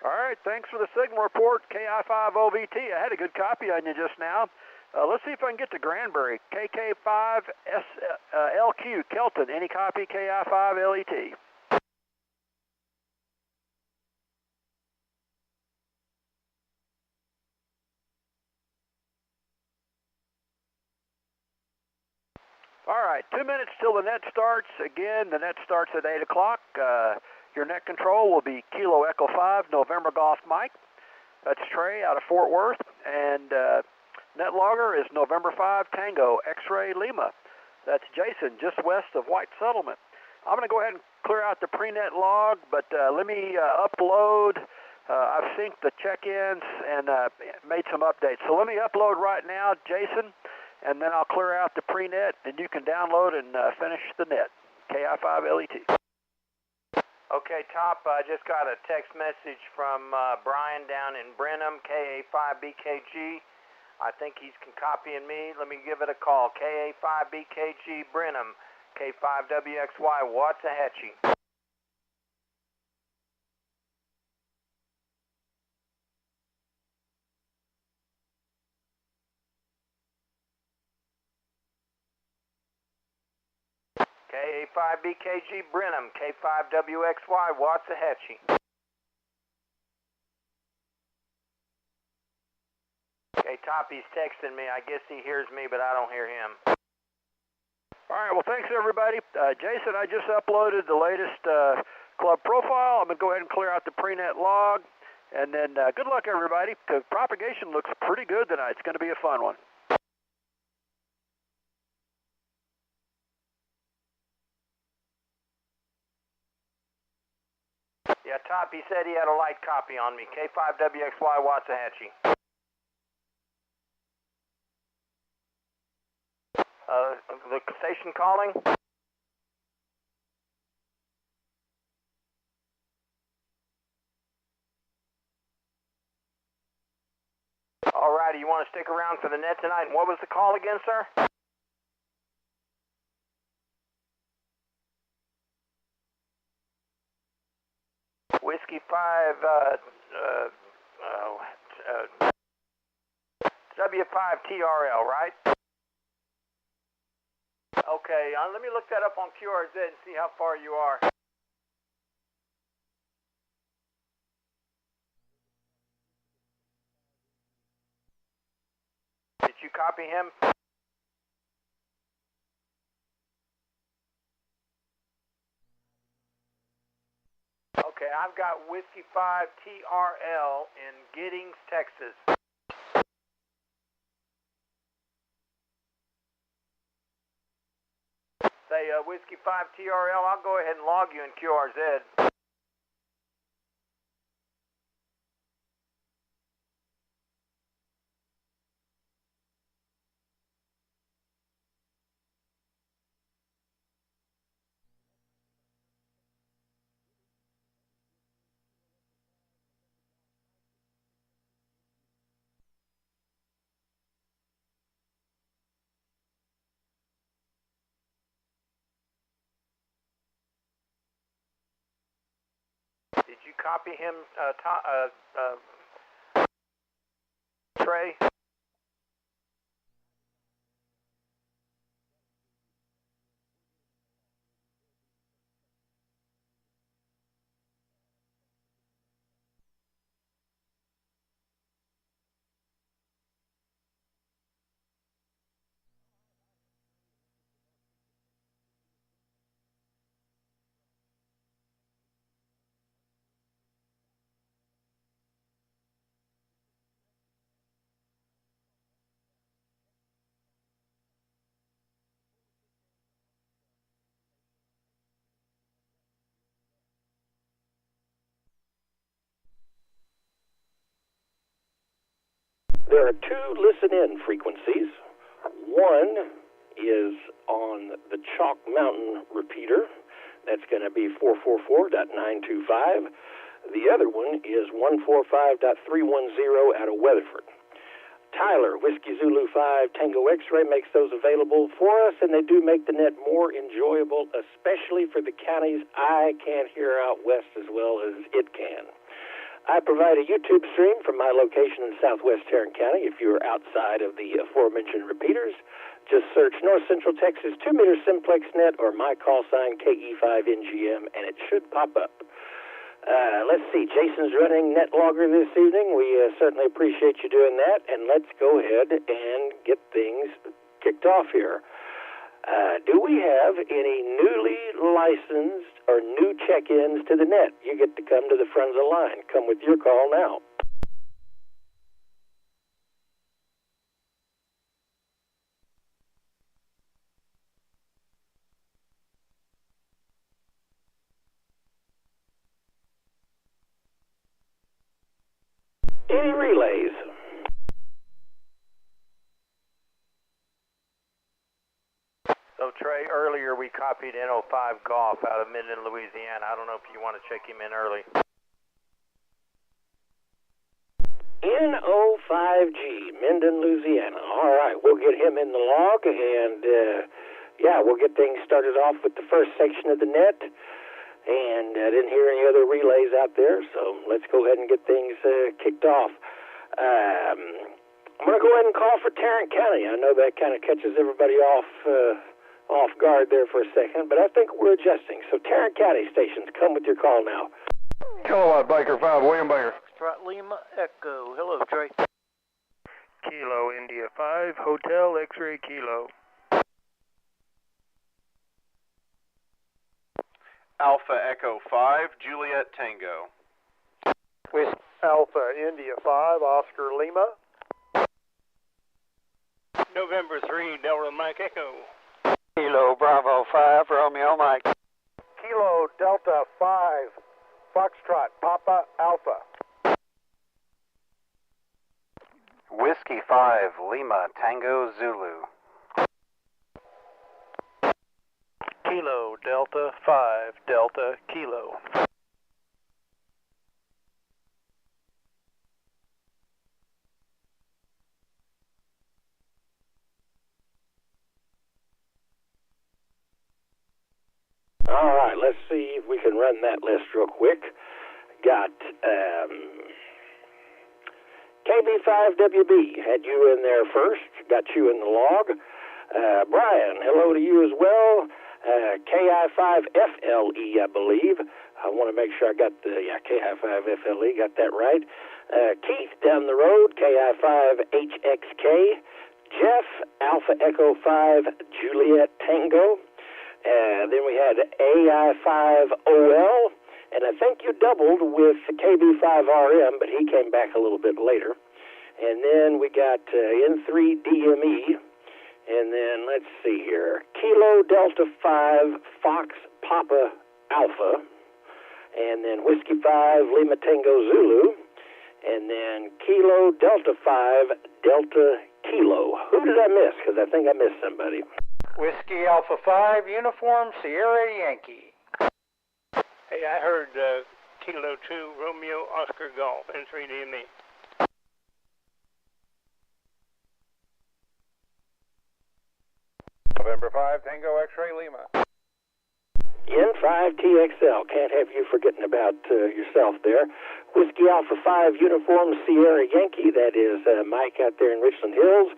All right, thanks for the signal report, KI5OVT. I had a good copy on you just now. Let's see if I can get to Granbury. KK5LQ, Kelton. Any copy, KI5LET? All right, 2 minutes till the net starts. Again, the net starts at 8 o'clock. Your net control will be Kilo Echo 5, November Golf Mike. That's Trey out of Fort Worth. And net logger is November 5, Tango, X-Ray Lima. That's Jason, just west of White Settlement. I'm going to go ahead and clear out the pre-net log, but let me upload. I've synced the check-ins and made some updates. So let me upload right now, Jason, and then I'll clear out the pre-net, and you can download and finish the net. KI5LET. Okay, Top, I just got a text message from Brian down in Brenham, KA5BKG. I think he's copying me. Let me give it a call. KA5BKG Brenham, K5WXY Waxahachie. KA5BKG Brenham, K5WXY Waxahachie. Okay, Top, he's texting me. I guess he hears me, but I don't hear him. All right, well, thanks, everybody. Jason, I just uploaded the latest club profile. I'm going to go ahead and clear out the pre-net log. And then good luck, everybody. The propagation looks pretty good tonight. It's going to be a fun one. Yeah, Top, he said he had a light copy on me. K5WXY Waxahachie. The station calling? Alrighty, you want to stick around for the net tonight? And what was the call again, sir? Whiskey 5, W5TRL, right? Okay, let me look that up on QRZ and see how far you are. Did you copy him? Okay, I've got Whiskey 5 TRL in Giddings, Texas. Say Whiskey 5 TRL, I'll go ahead and log you in QRZ. Did you copy him, Trey? There are two listen-in frequencies. One is on the Chalk Mountain repeater. That's going to be 444.925. The other one is 145.310 out of Weatherford. Tyler, Whiskey Zulu 5, Tango X-Ray makes those available for us, and they do make the net more enjoyable, especially for the counties I can't hear out west as well as it can. I provide a YouTube stream from my location in southwest Tarrant County. If you're outside of the aforementioned repeaters, just search North Central Texas 2-meter Simplex net or my call sign KE5NGM, and it should pop up. Let's see, Jason's running NetLogger this evening. We certainly appreciate you doing that, and let's go ahead and get things kicked off here. Do we have any newly licensed or new check-ins to the net? You get to come to the front of the line. Come with your call now. Any relays? So, Trey, earlier we copied N05 Golf out of Minden, Louisiana. I don't know if you want to check him in early. N05G, Minden, Louisiana. All right, we'll get him in the log, and, yeah, we'll get things started off with the first section of the net. And I didn't hear any other relays out there, so let's go ahead and get things kicked off. I'm going to go ahead and call for Tarrant County. I know that kind of catches everybody off guard there for a second, but I think we're adjusting. So Tarrant County stations, come with your call now. Kilowatt Baker 5, William Baker. Foxtrot Lima Echo. Hello, Trey. Kilo India 5, Hotel X-Ray Kilo. Alpha Echo 5, Juliet Tango. With Alpha India 5, Oscar Lima. November 3, Delta Mike Echo. Kilo Bravo 5, Romeo Mike. Kilo Delta 5, Foxtrot Papa Alpha. Whiskey 5, Lima Tango Zulu. Kilo Delta 5, Delta Kilo. All right, let's see if we can run that list real quick. Got KB5WB, had you in there first, got you in the log. Brian, hello to you as well. KI5FLE, I believe. I want to make sure I got the, KI5FLE, got that right. Keith down the road, KI5HXK. Jeff, Alpha Echo 5, Juliet Tango. Then we had AI5OL, and I think you doubled with KB5RM, but he came back a little bit later. And then we got N3DME. And then, let's see here, Kilo Delta 5, Fox Papa Alpha, and then Whiskey 5, Lima Tango Zulu, and then Kilo Delta 5, Delta Kilo. Who did I miss? Because I think I missed somebody. Whiskey Alpha 5, Uniform Sierra Yankee. Hey, I heard Kilo 2, Romeo Oscar Golf, N3DME. November 5, Tango X-Ray Lima. N5TXL, can't have you forgetting about yourself there. Whiskey Alpha 5, Uniform Sierra Yankee, that is Mike out there in Richland Hills.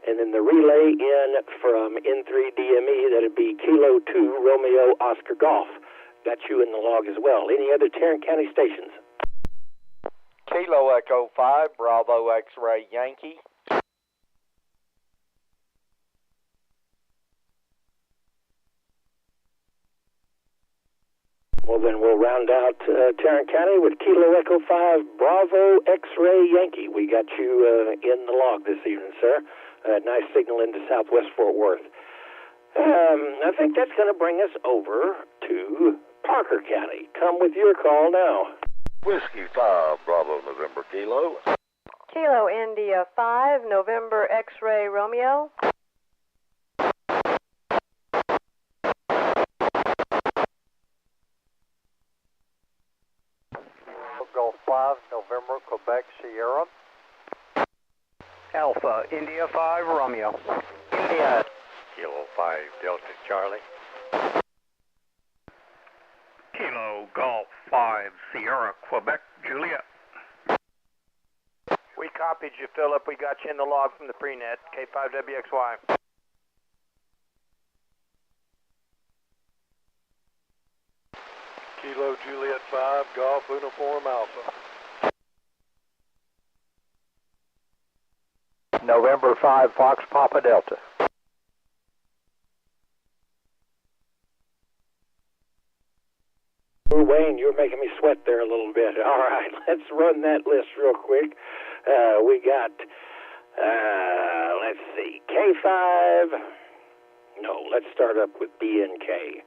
And then the relay in from N3DME, that'd be Kilo 2, Romeo Oscar Golf. Got you in the log as well. Any other Tarrant County stations? Kilo Echo 5, Bravo X-Ray Yankee. Well, then we'll round out Tarrant County with Kilo Echo 5, Bravo X-Ray Yankee. We got you in the log this evening, sir. Nice signal into southwest Fort Worth. I think that's going to bring us over to Parker County. Come with your call now. Whiskey 5, Bravo November Kilo. Kilo India 5, November X-Ray Romeo. Golf 5, November Quebec Sierra. Alpha India 5, Romeo. India. Kilo 5, Delta Charlie. Kilo Golf 5, Sierra Quebec Juliet. copied you, Philip. We got you in the log from the prenet, K5WXY. Kilo Juliet 5, Golf Uniform Alpha. November 5, Fox Papa Delta. Wayne, you're making me sweat there a little bit. All right, let's run that list real quick. We got, let's see, K5. No, let's start up with BNK.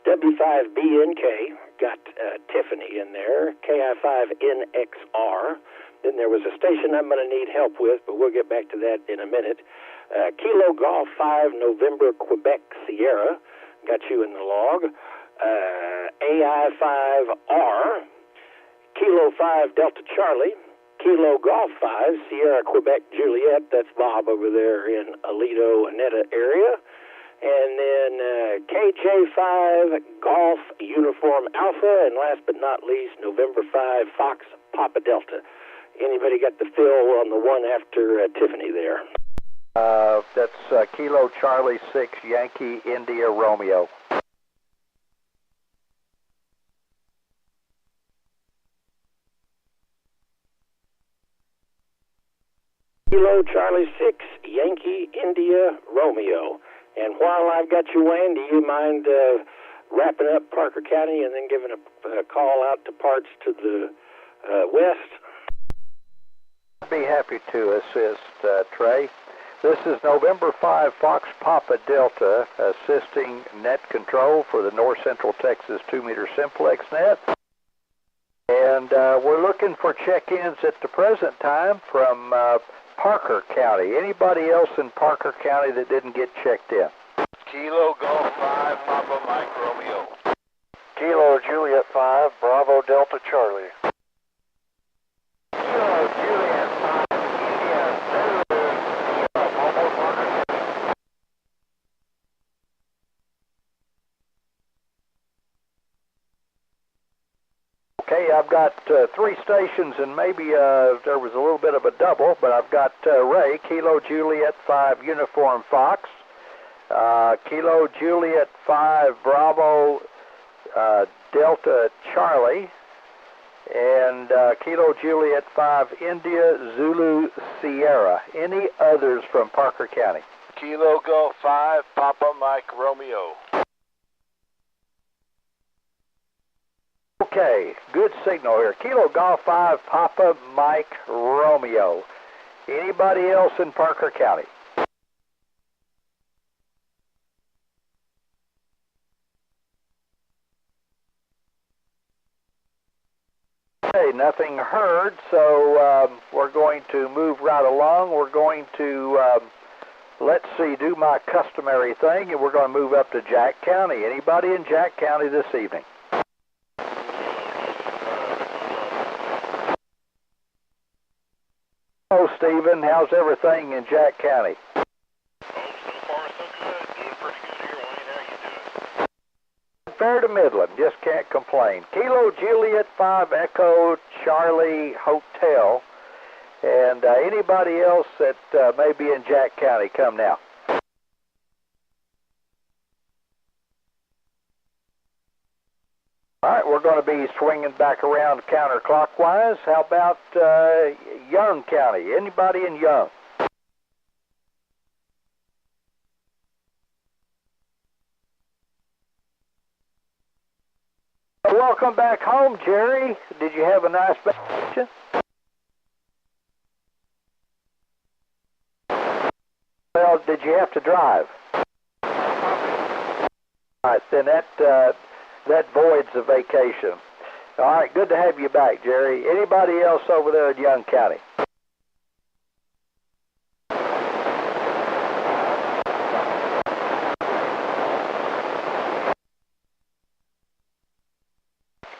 W5BNK, got Tiffany in there, KI5NXR. Then there was a station I'm going to need help with, but we'll get back to that in a minute. Kilo Golf 5 November Quebec Sierra, got you in the log. AI5R, Kilo 5 Delta Charlie, Kilo Golf 5 Sierra Quebec Juliet, that's Bob over there in Aledo, Aneta area. And then KJ5 Golf Uniform Alpha, and last but not least, November 5 Fox Papa Delta. Anybody got the fill on the one after Tiffany there? That's Kilo Charlie 6 Yankee India Romeo. Kilo Charlie 6 Yankee India Romeo. And while I've got you, Wayne, do you mind wrapping up Parker County and then giving a call out to parts to the west? I'd be happy to assist, Trey. This is November 5 Fox Papa Delta assisting net control for the North Central Texas 2-meter Simplex net. And we're looking for check-ins at the present time from Parker County. Anybody else in Parker County that didn't get checked in? Kilo Golf 5, Papa Mike Romeo. Kilo Juliet 5, Bravo Delta Charlie. Kilo Juliet 5 India Zulu Mobile Parker. Okay, I've got 3 stations, and maybe there was a little bit of a double, but I've got Ray, Kilo Juliet 5 Uniform Fox, Kilo Juliet 5 Bravo Delta Charlie, and Kilo Juliet 5 India Zulu Sierra. Any others from Parker County? Kilo Golf 5, Papa Mike Romeo. Okay, good signal here. Kilo Golf 5, Papa Mike Romeo. Anybody else in Parker County? Okay, nothing heard, so we're going to move right along. We're going to, let's see, do my customary thing, and we're going to move up to Jack County. Anybody in Jack County this evening? Hello, Stephen. How's everything in Jack County? Oh, so far so good. Doing pretty good here, Wayne. How you doing? Fair to middling. Just can't complain. Kilo Juliet 5 Echo Charlie Hotel. And anybody else that may be in Jack County, come now. All right, we're going to be swinging back around counterclockwise. How about Young County? Anybody in Young? Welcome back home, Jerry. Did you have a nice vacation? Well, did you have to drive? All right, then that voids a vacation. All right, good to have you back, Jerry. Anybody else over there in Young County?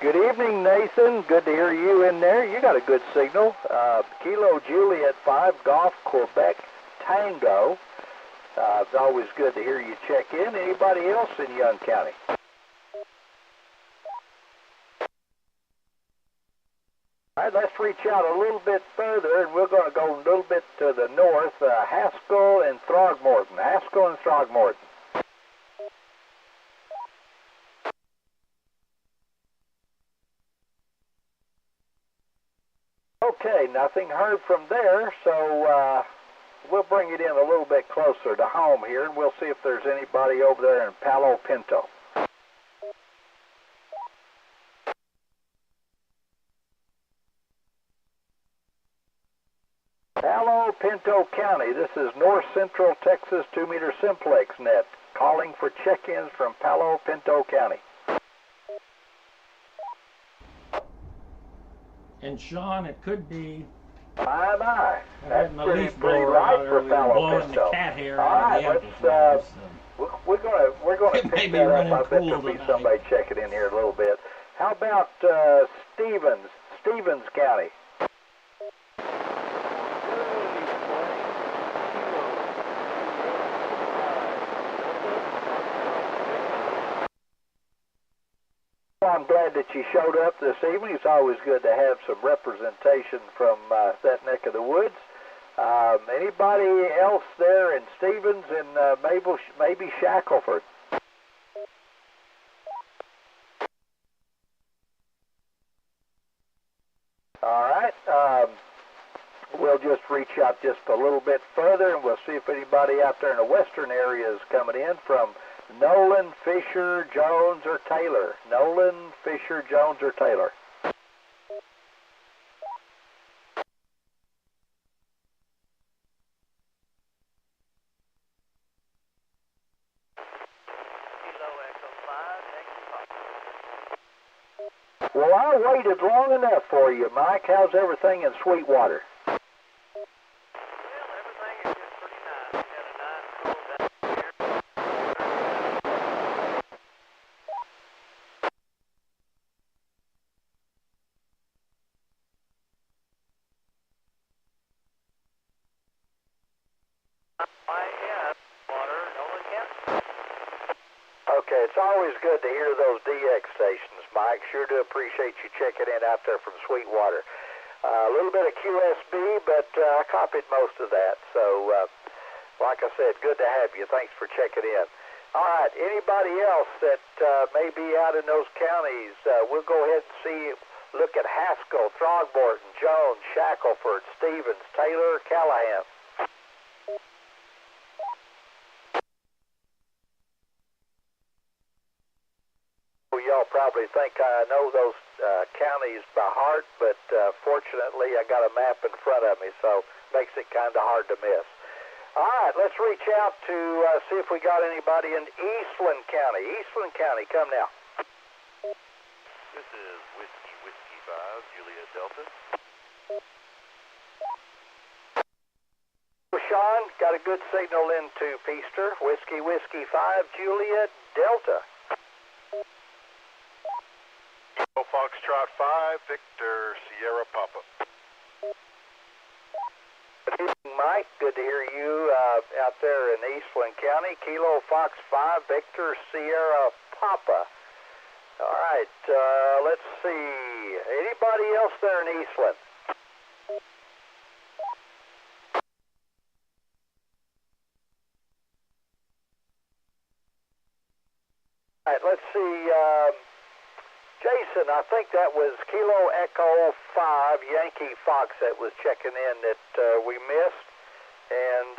Good evening, Nathan. Good to hear you in there. You got a good signal. Kilo Juliet 5 Golf Quebec Tango. It's always good to hear you check in. Anybody else in Young County? All All right, let's reach out a little bit further, and we're going to go a little bit to the north, Haskell and Throgmorton. Haskell and Throgmorton. Okay, nothing heard from there, so we'll bring it in a little bit closer to home here, and we'll see if there's anybody over there in Palo Pinto. Palo Pinto County, this is North Central Texas 2-meter Simplex net, calling for check-ins from Palo Pinto County. And Sean, it could be. My. That's the pretty leaf blower right out for Palo blowing Pinto. the cat hair All out right, of the let's, amplifiers. we're gonna It may pick be that up. running I bet cool there'll be tonight. somebody checking in here a little bit. How about Stevens County? I'm glad that you showed up this evening. It's always good to have some representation from that neck of the woods. Anybody else there in Stevens and maybe Shackelford? All right. We'll just reach out just a little bit further, and we'll see if anybody out there in the western area is coming in from Nolan, Fisher, Jones, or Taylor. Nolan, Fisher, Jones, or Taylor. Well, I waited long enough for you, Mike. How's everything in Sweetwater? Okay, it's always good to hear those DX stations, Mike. Sure do appreciate you checking in out there from Sweetwater. A little bit of QSB, but I copied most of that. So, like I said, good to have you. Thanks for checking in. All right, anybody else that may be out in those counties, we'll go ahead and look at Haskell, Throgmorton, Jones, Shackelford, Stevens, Taylor, Callahan. Y'all probably think I know those counties by heart, but fortunately I got a map in front of me, so makes it kind of hard to miss. All right, let's reach out to see if we got anybody in Eastland County. Eastland County, come now. This is Whiskey 5, Juliet Delta. Sean, got a good signal into Peaster. Whiskey 5, Juliet Delta. Foxtrot 5, Victor Sierra Papa. Mike, good to hear you out there in Eastland County. Kilo Fox 5, Victor Sierra Papa. All right, let's see. Anybody else there in Eastland? All right, let's see. Jason, I think that was Kilo Echo 5, Yankee Fox that was checking in that we missed. And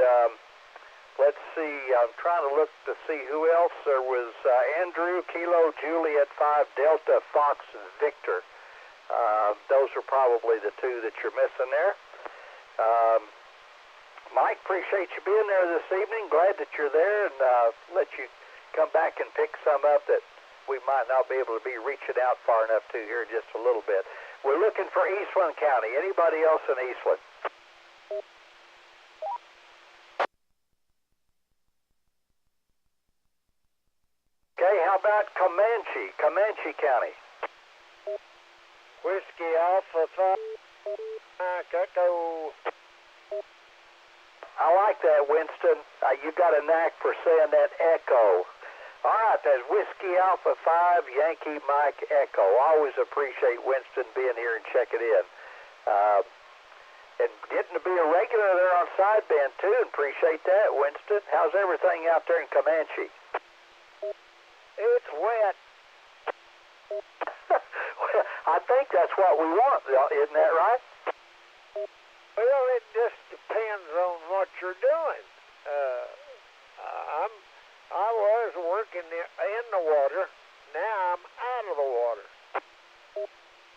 let's see, I'm trying to look to see who else. There was Andrew, Kilo, Juliet 5, Delta, Fox, and Victor. Those are probably the two that you're missing there. Mike, appreciate you being there this evening. Glad that you're there, and let you come back and pick some up that we might not be able to be reaching out far enough to here just a little bit. We're looking for Eastland County. Anybody else in Eastland? Okay, how about Comanche County? Whiskey Alpha 5, Echo. I like that, Winston. You got a knack for saying that echo. All right, that's Whiskey Alpha 5, Yankee Mike Echo. Always appreciate Winston being here and checking in. And getting to be a regular there on sideband, too, and appreciate that, Winston. How's everything out there in Comanche? It's wet. Well, I think that's what we want, isn't that right? Well, it just depends on what you're doing. I was working in the water. Now I'm out of the water.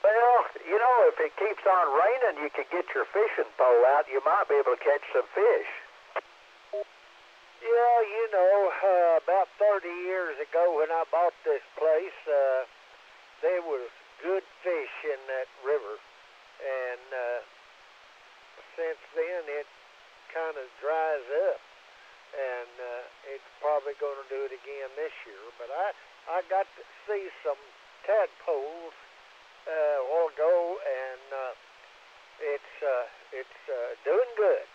Well, you know, if it keeps on raining, you could get your fishing pole out. You might be able to catch some fish. Yeah, you know, about 30 years ago when I bought this place, there was good fish in that river. And since then, it kind of dries up. And it's probably going to do it again this year. But I got to see some tadpoles a while ago, and it's doing good.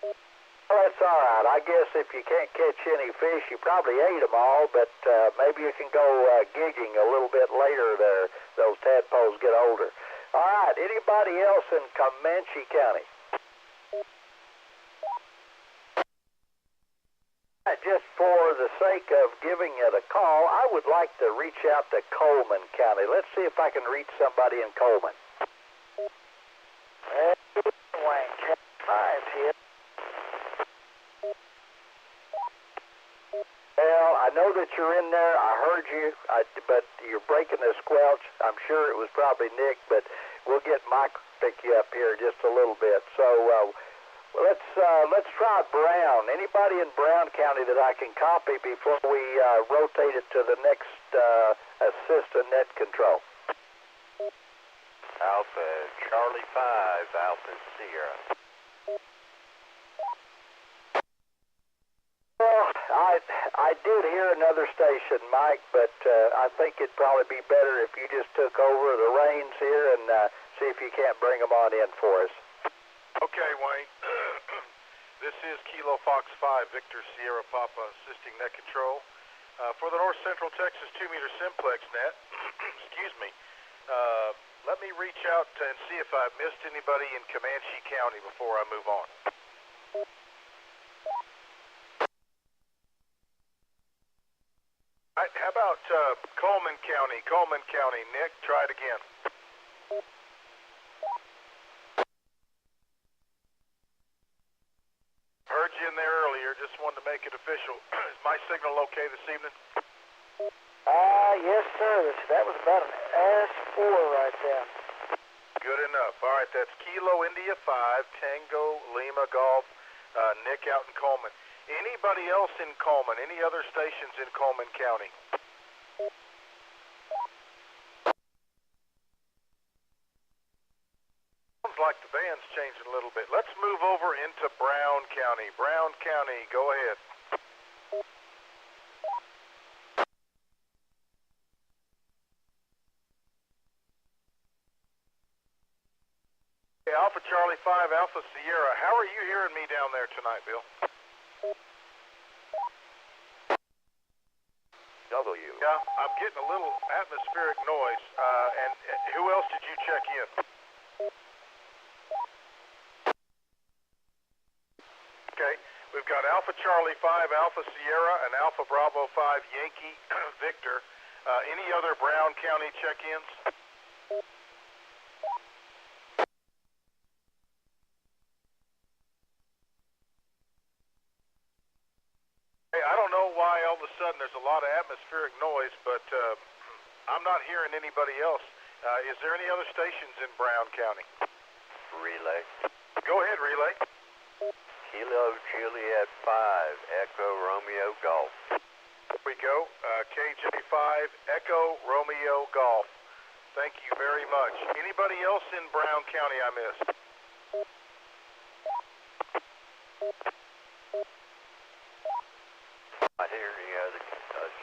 Well, that's all right. I guess if you can't catch any fish, you probably ate them all, but maybe you can go gigging a little bit later there. Those tadpoles get older. All right, anybody else in Comanche County? Just for the sake of giving it a call, I would like to reach out to Coleman County. Let's see if I can reach somebody in Coleman. Wayne, 5 here. Well, I know that you're in there. I heard you, but you're breaking the squelch. I'm sure it was probably Nick, but we'll get Mike to pick you up here just a little bit. So let's try Brown. Anybody in Brown County that I can copy before we rotate it to the next assistant net control? Alpha Charlie 5, Alpha Sierra. Well, I did hear another station, Mike, but I think it'd probably be better if you just took over the reins here and see if you can't bring them on in for us. Okay, Wayne. This is Kilo Fox 5, Victor Sierra Papa, assisting net control. For the North Central Texas 2-meter Simplex net, excuse me, let me reach out and see if I've missed anybody in Comanche County before I move on. All right, how about Coleman County? Coleman County, Nick, try it again. Heard you in there earlier, just wanted to make it official. Is my signal okay this evening? Yes, sir. That was about an S4 right there. Good enough. All right, that's Kilo India 5, Tango Lima Golf, Nick out in Coleman. Anybody else in Coleman? Any other stations in Coleman County? Sounds like the band's changing a little bit. Let's move over into Brown County. Brown County, go ahead. Okay, Alpha Charlie 5, Alpha Sierra. How are you hearing me down there tonight, Bill? W. Yeah, I'm getting a little atmospheric noise. And who else did you check in? Okay, we've got Alpha Charlie 5, Alpha Sierra, and Alpha Bravo 5, Yankee Victor. Any other Brown County check-ins? I don't know why all of a sudden there's a lot of atmospheric noise, but I'm not hearing anybody else. Is there any other stations in Brown County? Relay. Go ahead, Relay. Kilo Juliet 5, Echo Romeo Golf. There we go. KJ5, Echo Romeo Golf. Thank you very much. Anybody else in Brown County I missed? I hear any other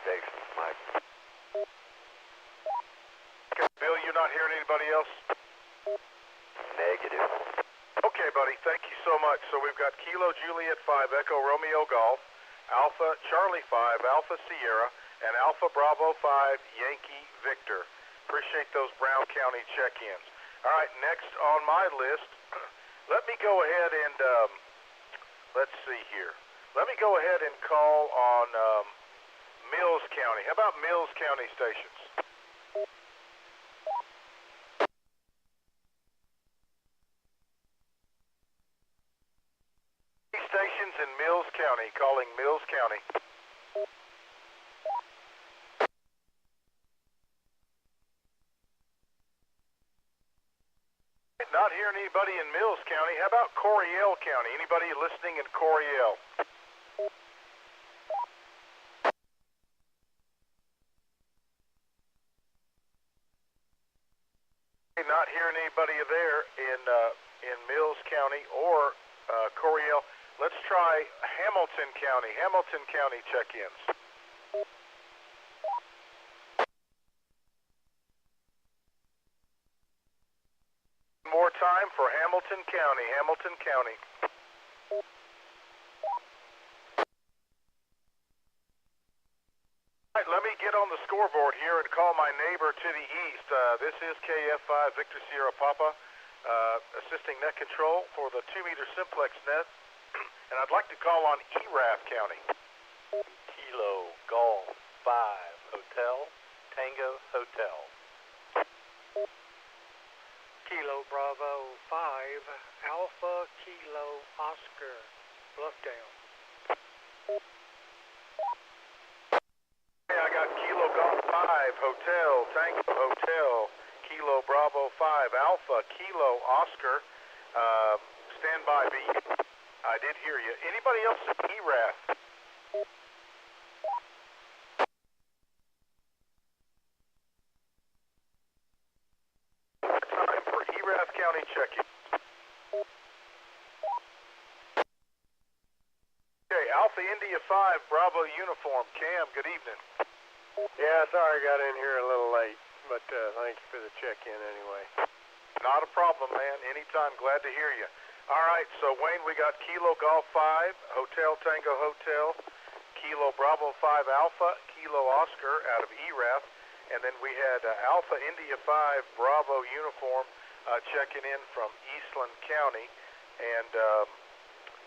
stations, Mike. Okay, Bill, you're not hearing anybody else? Negative. Okay, buddy, thank you so much. So we've got Kilo Juliet 5, Echo Romeo Golf, Alpha Charlie 5, Alpha Sierra, and Alpha Bravo 5, Yankee Victor. Appreciate those Brown County check-ins. All right, next on my list, let me go ahead and, let's see here. Let me go ahead and call on Mills County. How about Mills County stations? Stations in Mills County, calling Mills County. Not hearing anybody in Mills County. How about Coryell County? Anybody listening in Coryell? Not hearing anybody there in Mills County or Coryell. Let's try Hamilton County. Hamilton County check-ins. More time for Hamilton County. Hamilton County. All right, let me get on the scoreboard here and call my neighbor to the east. This is KF5 Victor Sierra Papa, assisting net control for the 2-meter Simplex net. And I'd like to call on ERAF County. Kilo Golf 5 Hotel Tango Hotel. Kilo Bravo 5 Alpha Kilo Oscar Bluffdale. Hey, I got Kilo Golf 5 Hotel Tango Hotel Kilo Bravo 5 Alpha Kilo Oscar. Stand by, B. I did hear you. Anybody else in ERAF? Time for ERAF County check-in. Okay, Alpha India 5 Bravo Uniform. Cam, good evening. Yeah, sorry I got in here a little late, but thank you for the check-in anyway. Not a problem, man. Anytime. Glad to hear you. All right, so Wayne, we got Kilo Golf 5, Hotel Tango Hotel, Kilo Bravo 5 Alpha, Kilo Oscar out of ERAF, and then we had Alpha India 5 Bravo Uniform checking in from Eastland County, and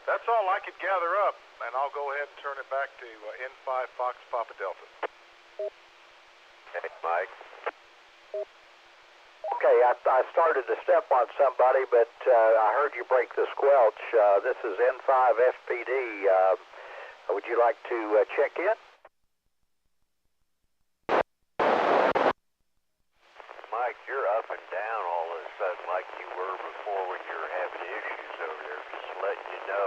that's all I could gather up, and I'll go ahead and turn it back to N5 Fox Papa Delta. Hey, Mike. Okay, I started to step on somebody, but I heard you break the squelch. This is N5 FPD. Would you like to check in? Mike, you're up and down all of a sudden like you were before when you were having issues over there. Just letting you know,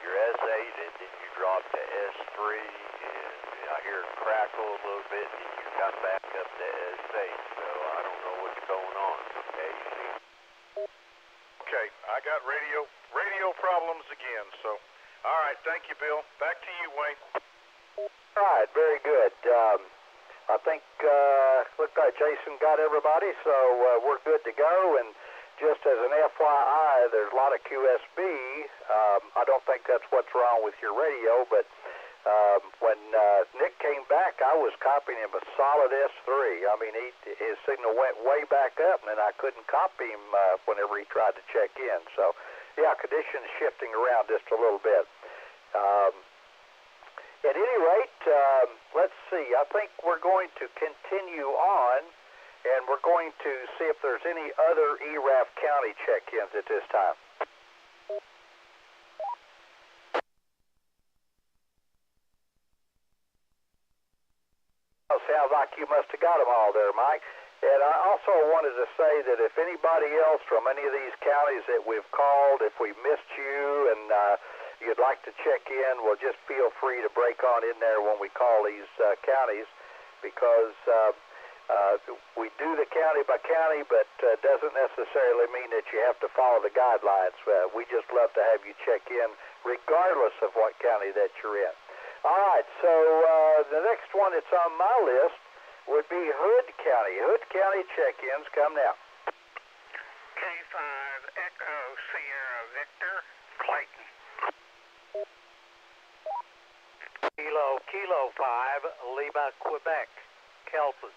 you're S8 and then you dropped to S3, and I hear it crackle a little bit, and you got back up to S8, so I don't know what's going on, okay? Okay, I got radio problems again, so, all right, thank you, Bill. Back to you, Wayne. All right, very good. I think, looked like Jason got everybody, so we're good to go, and just as an FYI, there's a lot of QSB. I don't think that's what's wrong with your radio, but when Nick came back, I was copying him a solid S3. I mean, his signal went way back up, and I couldn't copy him whenever he tried to check in. So, yeah, conditions shifting around just a little bit. At any rate, let's see. I think we're going to continue on, and we're going to see if there's any other ERAF County check-ins at this time. Sounds like you must have got them all there, Mike. And I also wanted to say that if anybody else from any of these counties that we've called, if we missed you and you'd like to check in, well, just feel free to break on in there when we call these counties, because we do the county by county, but doesn't necessarily mean that you have to follow the guidelines. We just love to have you check in regardless of what county that you're in. All right, so the next one that's on my list would be Hood County. Hood County check-ins come now. K5 Echo Sierra Victor, Clayton. Kilo 5 Lima, Quebec, Kelton.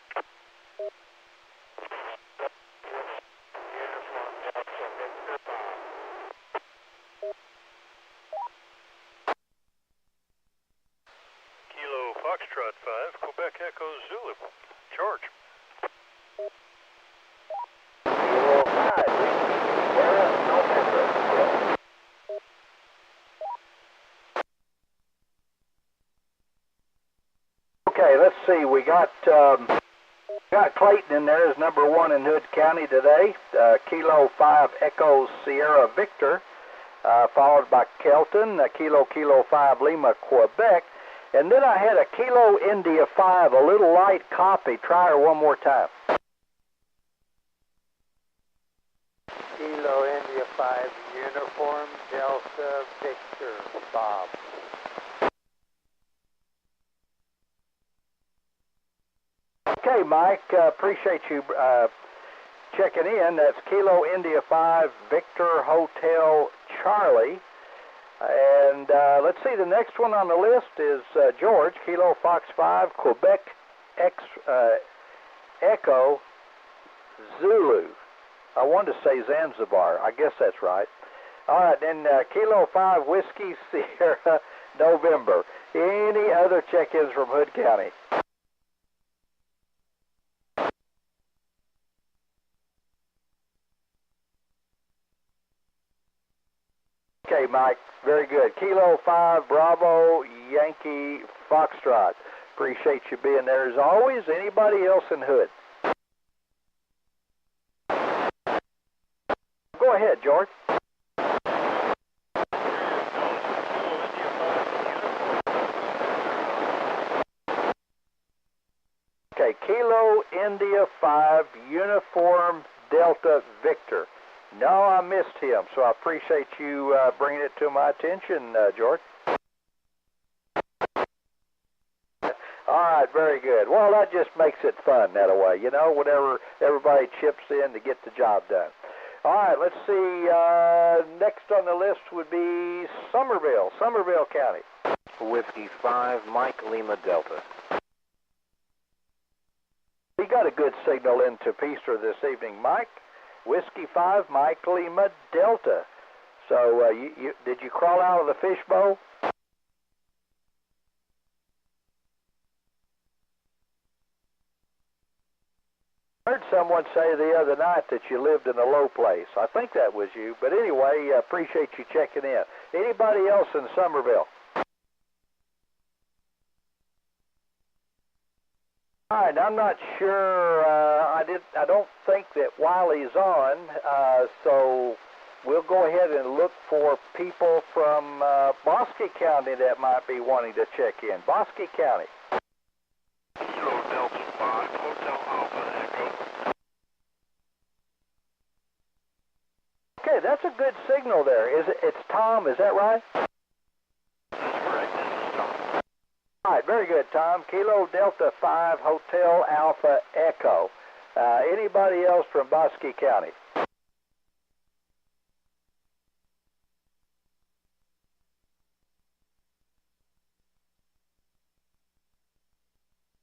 Foxtrot 5, Quebec Echo Zulu. Charge. Kilo 5, Sierra November. Okay, let's see. We got Clayton in there as number 1 in Hood County today. Kilo 5 Echo Sierra Victor, followed by Kelton, Kilo 5 Lima Quebec, and then I had a Kilo India 5, a little light copy. Try her one more time. Kilo India 5, Uniform Delta Victor, Bob. Okay, Mike, appreciate you checking in. That's Kilo India 5 Victor Hotel Charlie. And let's see, the next one on the list is George, Kilo Fox 5 Quebec Echo Zulu. I wanted to say Zanzibar. I guess that's right. All right, then Kilo 5 Whiskey Sierra November. Any other check-ins from Hood County? Okay, Mike, very good. Kilo 5 Bravo Yankee Foxtrot. Appreciate you being there as always. Anybody else in Hood? Go ahead, George. Okay, Kilo India 5 Uniform Delta Victor. No, I missed him, so I appreciate you bringing it to my attention, George. All right, very good. Well, that just makes it fun that way, you know, whenever everybody chips in to get the job done. All right, let's see. Next on the list would be Somerville County. Whiskey 5, Mike Lima Delta. We got a good signal into Peaster this evening, Mike. Whiskey 5, Mike Lima Delta. So, did you crawl out of the fishbowl? I heard someone say the other night that you lived in a low place. I think that was you. But anyway, appreciate you checking in. Anybody else in Somerville? All right, I'm not sure. I don't think that Wiley's on, so we'll go ahead and look for people from Bosque County that might be wanting to check in. Bosque County. Kilo Delta 5, Hotel Alpha Echo. Okay, that's a good signal there. It's Tom, is that right? That's correct, this is Tom. All right, very good, Tom. Kilo Delta 5 Hotel Alpha Echo. Anybody else from Bosque County?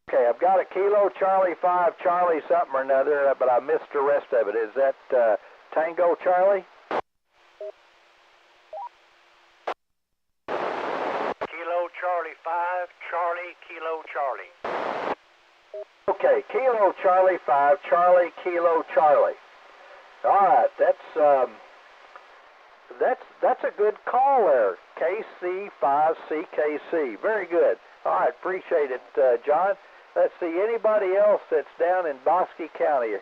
Okay, I've got a Kilo Charlie 5 Charlie something or another, but I missed the rest of it. Is that Tango Charlie? Kilo Charlie 5, Charlie, Kilo Charlie. Okay, Kilo Charlie 5, Charlie, Kilo Charlie. All right, that's a good call there. KC5CKC. Very good. All right, appreciate it, John. Let's see, anybody else that's down in Bosque County?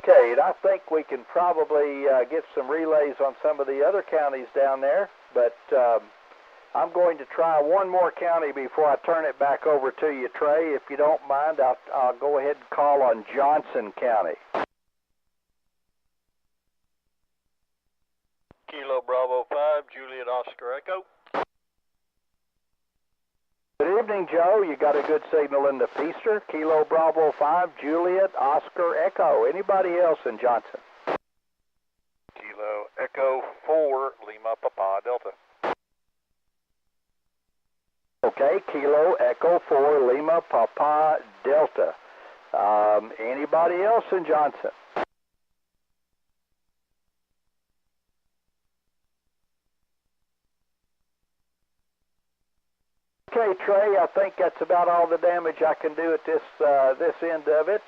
Okay, and I think we can probably get some relays on some of the other counties down there, but I'm going to try one more county before I turn it back over to you, Trey. If you don't mind, I'll go ahead and call on Johnson County. Kilo Bravo 5, Juliet Oscar Echo. Good evening, Joe. You got a good signal in the Feaster. Kilo Bravo 5, Juliet Oscar Echo. Anybody else in Johnson? Kilo Echo 4, Lima Papa Delta. Okay, Kilo Echo 4, Lima Papa Delta. Anybody else in Johnson? Okay, Trey, I think that's about all the damage I can do at this end of it.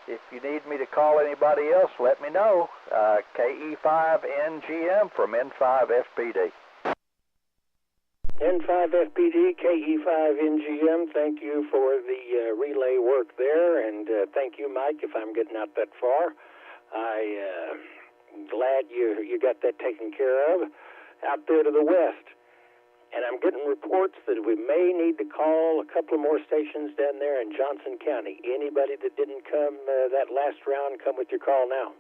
If you need me to call anybody else, let me know. KE5NGM from N5FPD. N5FPD, KE5NGM, thank you for the relay work there, and thank you, Mike, if I'm getting out that far. I'm glad you got that taken care of out there to the west. And I'm getting reports that we may need to call a couple of more stations down there in Johnson County. Anybody that didn't come that last round, come with your call now.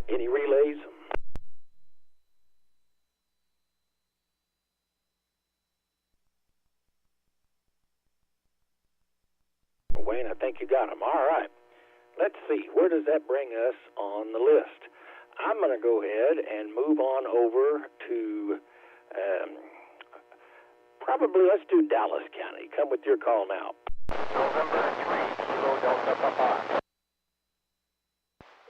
Any relays? Wayne, I think you got them. All right. Let's see, where does that bring us on the list? I'm going to go ahead and move on over to, probably let's do Dallas County. Come with your call now. November 3, Kilo Delta Papa.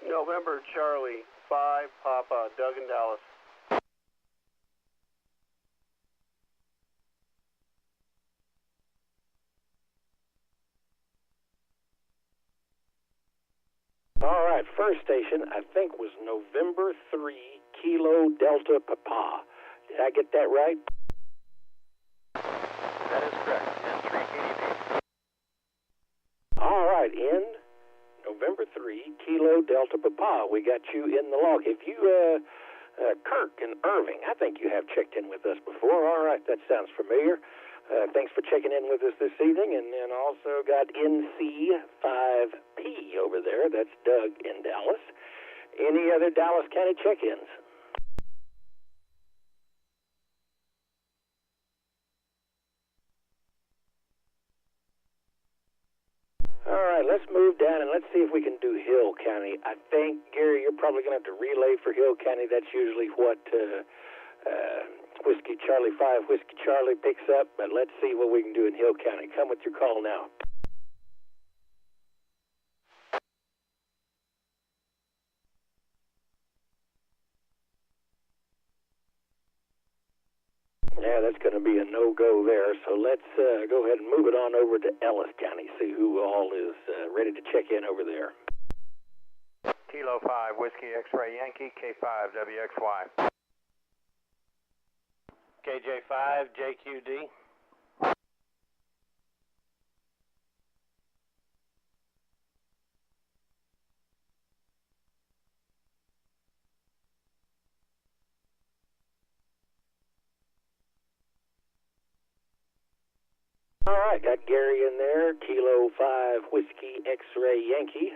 November Charlie 5, Papa, Doug in Dallas. All right, first station, I think, was November 3, Kilo Delta Papa. Did I get that right? That is correct. N3 All right, in November 3, Kilo Delta Papa. We got you in the log. If you, Kirk and Irving, I think you have checked in with us before. All right, that sounds familiar. Thanks for checking in with us this evening. And then also got NC5P over there. That's Doug in Dallas. Any other Dallas County check-ins? All right, let's move down and let's see if we can do Hill County. I think, Gary, you're probably going to have to relay for Hill County. That's usually what Whiskey Charlie 5, Whiskey Charlie picks up, but let's see what we can do in Hill County. Come with your call now. Yeah, that's going to be a no-go there, so let's go ahead and move it on over to Ellis County, see who all is ready to check in over there. Kilo 5, Whiskey X-Ray Yankee, K5WXY. KJ5, JQD. All right, got Gary in there, Kilo 5, Whiskey X-Ray Yankee.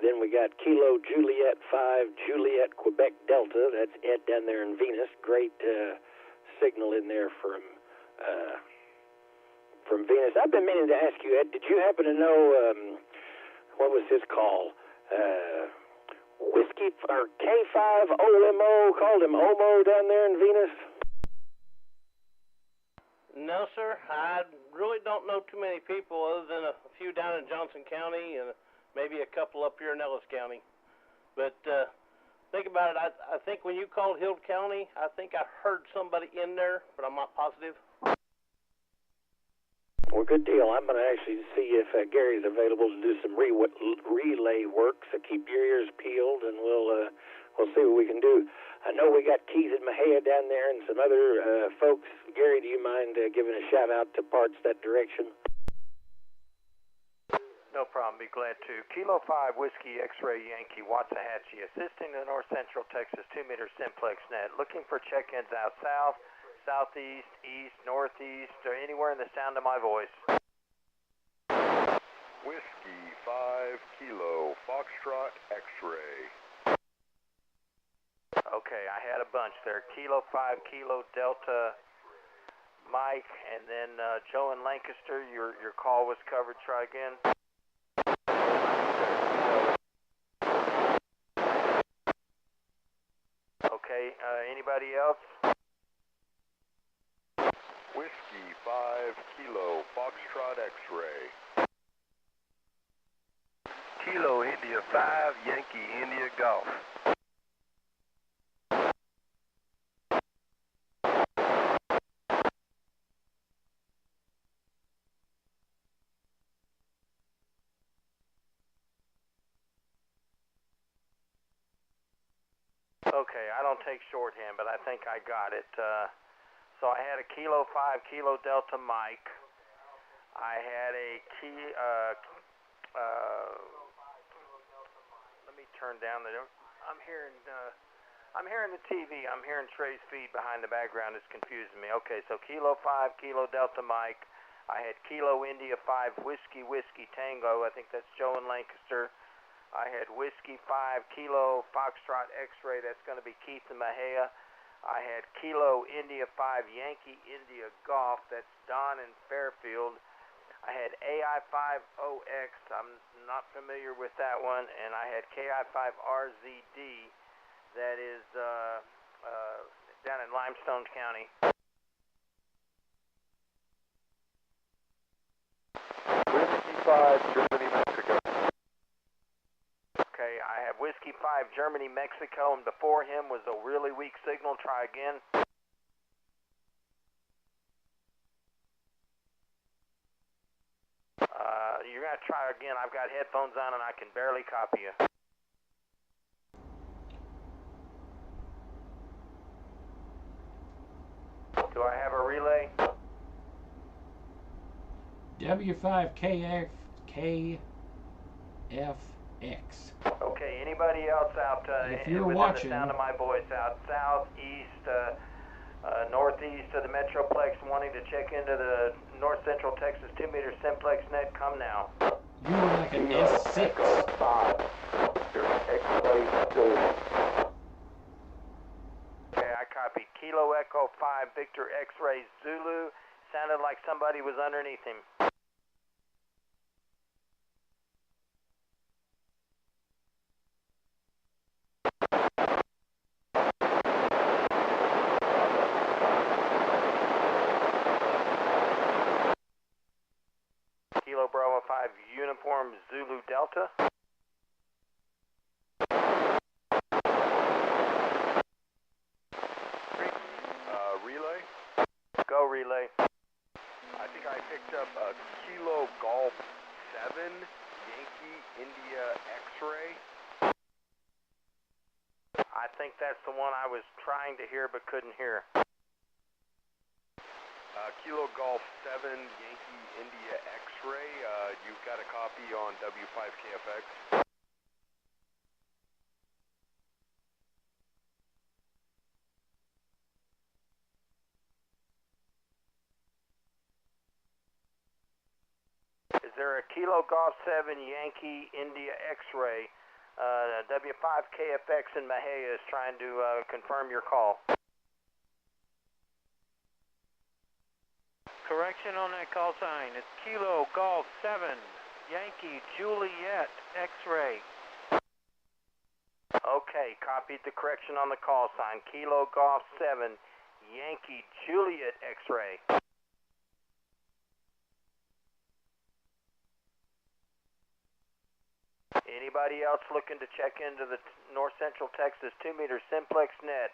Then we got Kilo Juliet 5, Juliet Quebec Delta. That's Ed down there in Venus. Great signal in there from Venus. I've been meaning to ask you, Ed, did you happen to know, what was his call? Whiskey, or K5OMO, called him Omo down there in Venus? No, sir. I really don't know too many people other than a few down in Johnson County and maybe a couple up here in Ellis County. But think about it. I think when you called Hill County, I think I heard somebody in there, but I'm not positive. Well, good deal. I'm going to actually see if Gary's available to do some relay work, so keep your ears peeled, and we'll see what we can do. I know we got Keith and Mahia down there and some other folks. Gary, do you mind giving a shout-out to parts that direction? No problem. Be glad to. Kilo 5, Whiskey X-Ray Yankee, Waxahachie, assisting the North Central Texas 2-meter Simplex net. Looking for check-ins out south, southeast, east, northeast, or anywhere in the sound of my voice. Whiskey 5 Kilo Foxtrot X-Ray. Okay, I had a bunch there. Kilo 5 Kilo Delta Mike, and then Joe in Lancaster, your call was covered. Try again. Okay, anybody else? Whiskey 5 Kilo Foxtrot X-Ray. Kilo India 5, Yankee India Golf. Okay, I don't take shorthand, but I think I got it. So I had a Kilo 5, Kilo Delta Mike. I had a let me turn down the. I'm hearing the TV. I'm hearing Trey's feed behind the background. It's confusing me. Okay, so Kilo 5, Kilo Delta Mike. I had Kilo India 5, Whiskey Tango. I think that's Joe in Lancaster. I had Whiskey 5, Kilo Foxtrot X-Ray. That's going to be Keith in Mahia. I had Kilo India 5, Yankee India Golf. That's Don in Fairfield. I had AI5OX. I'm not familiar with that one. And I had KI5RZD. That is down in Limestone County. Whiskey 5, Germany, Mexico. Okay, I have Whiskey 5, Germany, Mexico, and before him was a really weak signal. Try again. You're going to try again. I've got headphones on and I can barely copy you. Do I have a relay? W5KFX. Okay, anybody else out If you're within watching, the sound of my voice out south, east, northeast of the Metroplex wanting to check into the North Central Texas 2-meter Simplex net, come now. you were like an S6. Okay, I copied. Kilo Echo 5, Victor X-Ray Zulu. Sounded like somebody was underneath him. Kilo Bravo 5, Uniform Zulu Delta. Relay? Go relay. I think I picked up a Kilo Golf 7, Yankee India X-Ray. I think that's the one I was trying to hear but couldn't hear. Kilo Golf 7, Yankee India X-Ray. You've got a copy on W5KFX. Is there a Kilo Golf 7 Yankee India X-Ray? W5KFX in Mahia is trying to confirm your call. Correction on that call sign. It's Kilo Golf 7, Yankee Juliet X-Ray. Okay, copied the correction on the call sign. Kilo Golf 7, Yankee Juliet X-Ray. Anybody else looking to check into the North Central Texas 2-meter Simplex net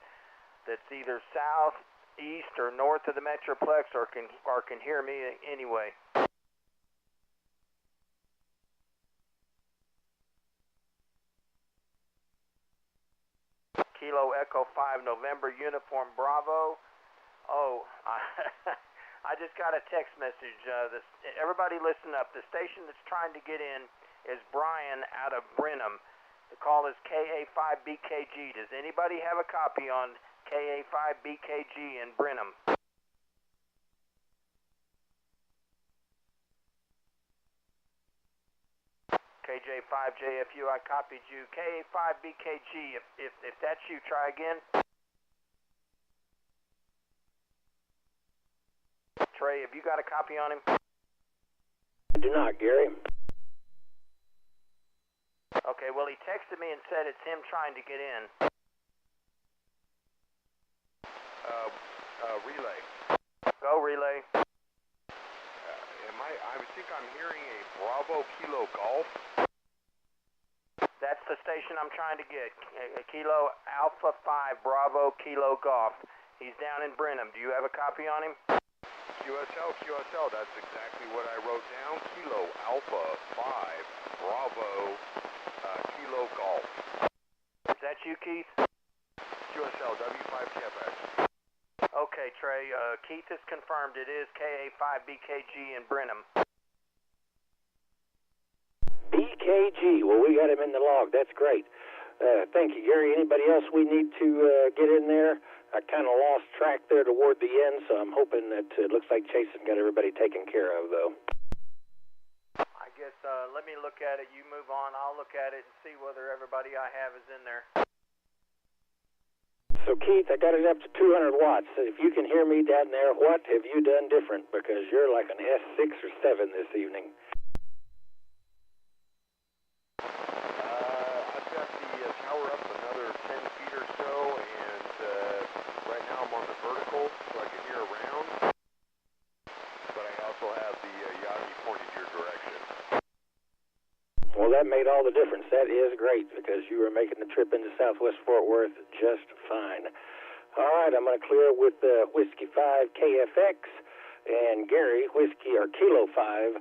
that's either south, east, or north of the Metroplex or can hear me anyway? Kilo Echo 5, November Uniform Bravo. Oh, I just got a text message. Everybody listen up. The station that's trying to get in is Brian out of Brenham. The call is KA5BKG. Does anybody have a copy on KA5BKG in Brenham? KJ5JFU, I copied you. KA5BKG, if that's you, try again. Trey, have you got a copy on him? I do not, Gary. Okay, well, he texted me and said it's him trying to get in. Relay. Go, relay. I think I'm hearing a Bravo Kilo Golf. the station I'm trying to get. Kilo Alpha 5 Bravo Kilo Golf. He's down in Brenham. Do you have a copy on him? QSL, that's exactly what I wrote down. Kilo Alpha 5 Bravo Kilo Golf. Is that you, Keith? QSL W5TFX. Okay, Trey. Keith has confirmed it is KA5BKG in Brenham. BKG, well, we got him in the log. That's great. Thank you, Gary. Anybody else we need to get in there? I kind of lost track there toward the end, so I'm hoping that it looks like Jason got everybody taken care of, though. I guess let me look at it. You move on. I'll look at it and see whether everybody I have is in there. So, Keith, I got it up to 200 watts. If you can hear me down there, what have you done different? Because you're like an S6 or 7 this evening. I've got the tower up another 10 feet or so, and right now I'm on the vertical so I can hear around. But I also have the Yaesu pointed your direction. Well, that made all the difference. That is great because you were making the trip into Southwest Fort Worth just fine. All right, I'm going to clear with Whiskey 5 KFX and Gary, Whiskey or Kilo 5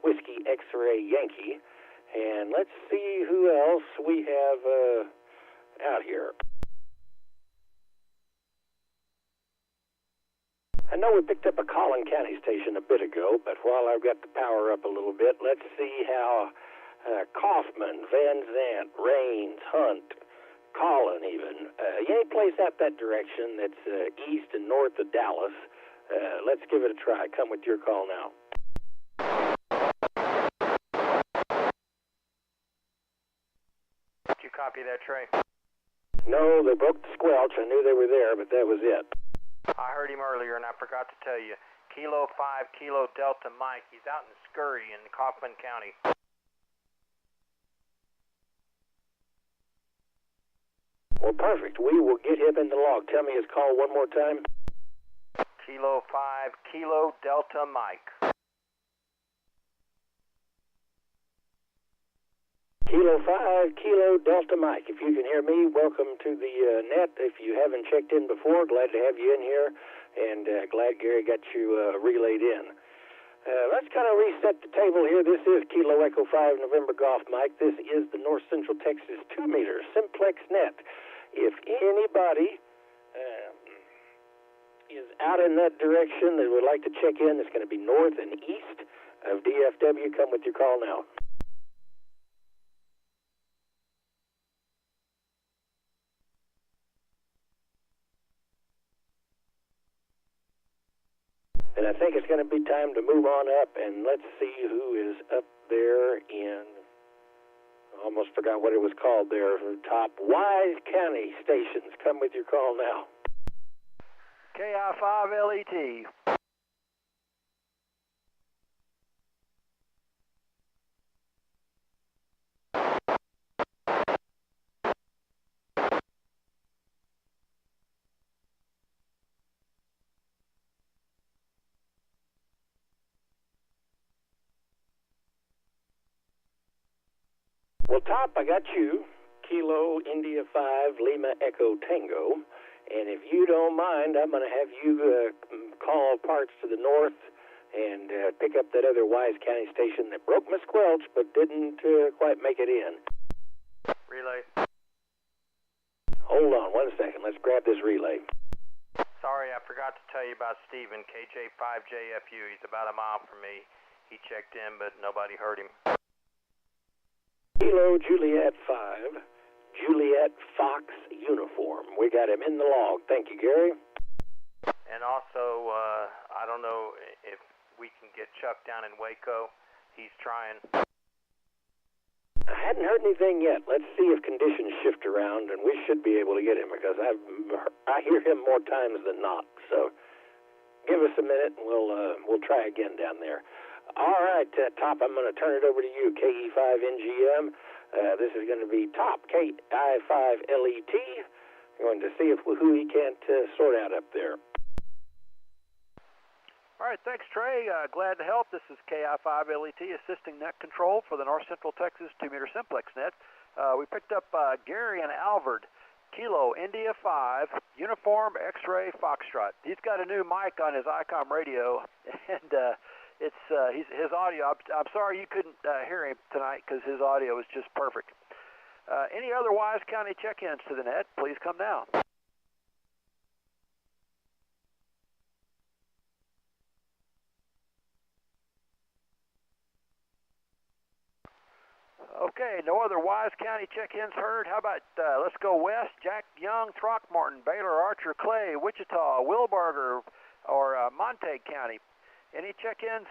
Whiskey X-Ray Yankee. And let's see who else we have out here. I know we picked up a Collin County station a bit ago, but while I've got the power up a little bit, let's see how Kaufman, Van Zant, Rains, Hunt, Collin even. Any place out that direction that's east and north of Dallas. Let's give it a try. Come with your call now. Did you copy that, Trey? No, they broke the squelch. I knew they were there, but that was it. I heard him earlier, and I forgot to tell you. Kilo 5 Kilo Delta Mike. He's out in Scurry in Kaufman County. Well, perfect. We will get him in the log. Tell me his call one more time. Kilo 5 Kilo Delta Mike. Kilo 5 Kilo Delta Mike. If you can hear me, welcome to the net. If you haven't checked in before, glad to have you in here, and glad Gary got you relayed in. Let's kind of reset the table here. This is Kilo Echo 5 November Golf Mike. This is the North Central Texas 2-meter Simplex net. If anybody is out in that direction that would like to check in, it's going to be north and east of DFW. Come with your call now. And I think it's going to be time to move on up, and let's see who is up there in, I almost forgot what it was called there, top Wise County stations. Come with your call now. KI5LET. Well, top, I got you, Kilo India 5 Lima Echo Tango, and if you don't mind, I'm going to have you call parts to the north and pick up that other Wise County station that broke my squelch but didn't quite make it in. Relay. Hold on 1 second. Let's grab this relay. Sorry, I forgot to tell you about Steven, KJ5JFU. He's about a mile from me. He checked in, but nobody heard him. Kilo Juliet 5, Juliet Fox uniform. We got him in the log. Thank you, Gary. And also, I don't know if we can get Chuck down in Waco. He's trying. I hadn't heard anything yet. Let's see if conditions shift around, and we should be able to get him because I hear him more times than not. So give us a minute, and we'll try again down there. All right, Top, I'm going to turn it over to you, KE5NGM. This is going to be Top, KI5LET. Going to see who he can't sort out up there. All right, thanks, Trey. Glad to help. This is KI5LET assisting net control for the North Central Texas 2-meter simplex net. We picked up Gary and Alvord, Kilo India 5, Uniform X-Ray Foxtrot. He's got a new mic on his ICOM radio, and his audio. I'm sorry you couldn't hear him tonight because his audio is just perfect. Any other Wise County check-ins to the net, please come down. Okay, no other Wise County check-ins heard. How about, let's go west, Jack Young, Throckmorton, Baylor, Archer, Clay, Wichita, Wilbarger, or Montague County. Any check-ins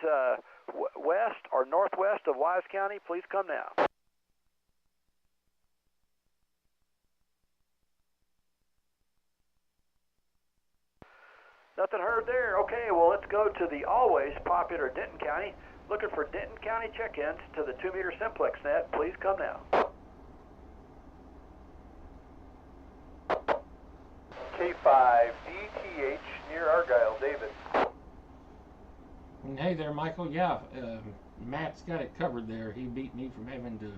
west or northwest of Wise County, please come now. Nothing heard there. Okay, well, let's go to the always popular Denton County. Looking for Denton County check-ins to the 2-meter simplex net. Please come now. K5DTH near Argyle, David. Hey there, Michael. Yeah, Matt's got it covered there. He beat me from having to,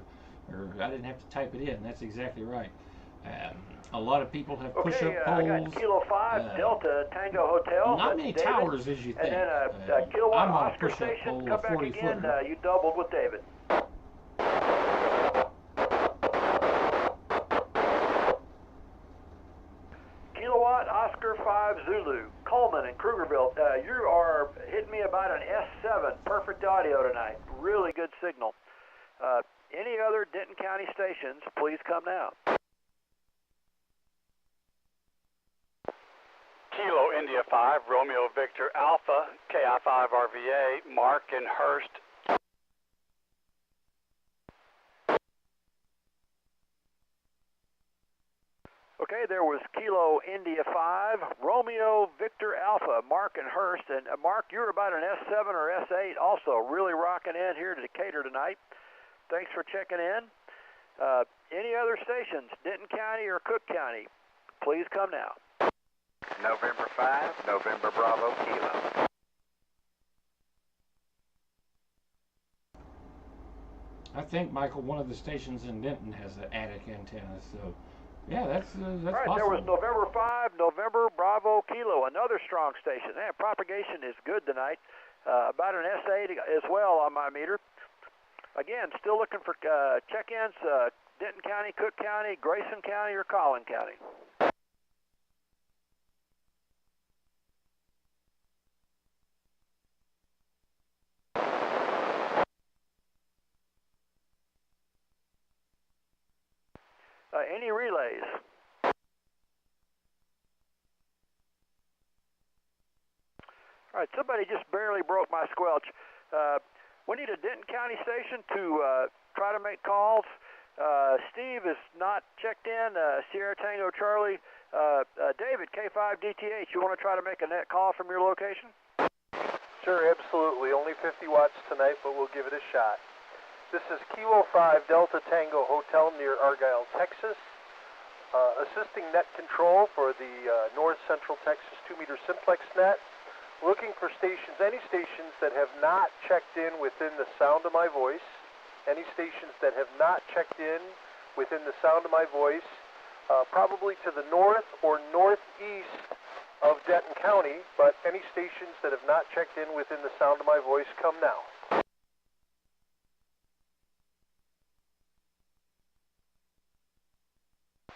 or I didn't have to type it in. That's exactly right. A lot of people have push-up poles. I got Kilo 5 Delta Tango Hotel. Not many David. Towers as you think. And then a Kilowatt I'm on a Oscar push-up Station. pole, Come a back 40 again. footer. You doubled with David. Kilowatt Oscar 5 Zulu, Coleman and Krugerville. You are hitting me about an S7. Perfect audio tonight. Really good signal. Any other Denton County stations, please come now. Kilo India 5, Romeo Victor Alpha, KI5 RVA, Mark and Hurst. Okay, there was Kilo India 5, Romeo Victor Alpha, Mark and Hurst. And Mark, you're about an S7 or S8 also, really rocking in here to Decatur tonight. Thanks for checking in. Any other stations, Denton County or Cook County, please come now. November 5, November Bravo Kilo. I think, Michael, one of the stations in Denton has an attic antenna, so yeah, that's All right, possible. there was November 5, November Bravo Kilo, another strong station. Man, propagation is good tonight. About an S8 as well on my meter. Again, still looking for check-ins, Denton County, Cook County, Grayson County, or Collin County. Any relays? All right, somebody just barely broke my squelch. We need a Denton County station to try to make calls. Steve is not checked in. Sierra Tango Charlie. David, K5DTH, you want to try to make a net call from your location? Sure, absolutely. Only 50 watts tonight, but we'll give it a shot. This is Kilo 5 Delta Tango Hotel near Argyle, Texas. Assisting net control for the North Central Texas 2-meter simplex net. Looking for stations, any stations that have not checked in within the sound of my voice. Any stations that have not checked in within the sound of my voice, probably to the north or northeast of Denton County, but any stations that have not checked in within the sound of my voice, come now.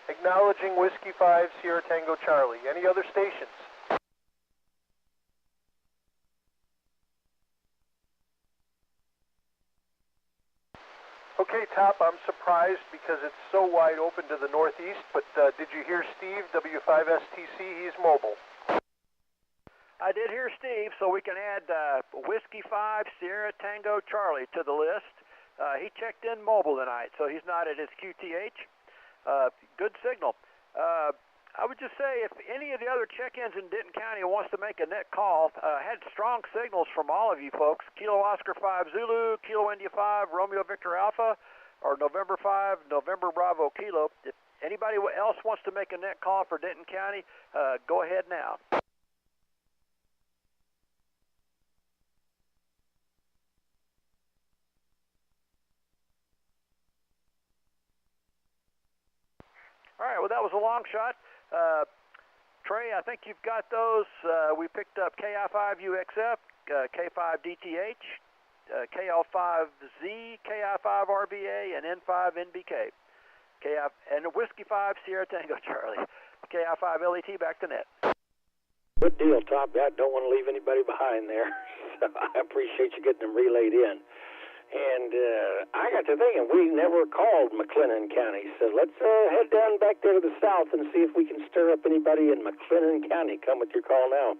Acknowledging Whiskey 5 Sierra Tango Charlie. Any other stations? Okay, Top, I'm surprised because it's so wide open to the northeast, but did you hear Steve, W5STC? He's mobile. I did hear Steve, so we can add Whiskey 5 Sierra Tango Charlie to the list. He checked in mobile tonight, so he's not at his QTH. Good signal. I would just say if any of the other check-ins in Denton County wants to make a net call, had strong signals from all of you folks. Kilo Oscar 5 Zulu, Kilo India 5, Romeo Victor Alpha, or November 5, November Bravo Kilo. If anybody else wants to make a net call for Denton County, go ahead now. All right, well, that was a long shot. Trey, I think you've got those. We picked up KI5UXF, K5DTH, KL5Z, KI5RVA, and N5NBK. And Whiskey 5 Sierra Tango Charlie. KI5LET back to net. Good deal, Top. I don't want to leave anybody behind there. So I appreciate you getting them relayed in. And I got to thinking, we never called McLennan County, so let's head down back there to the south and see if we can stir up anybody in McLennan County. Come with your call now.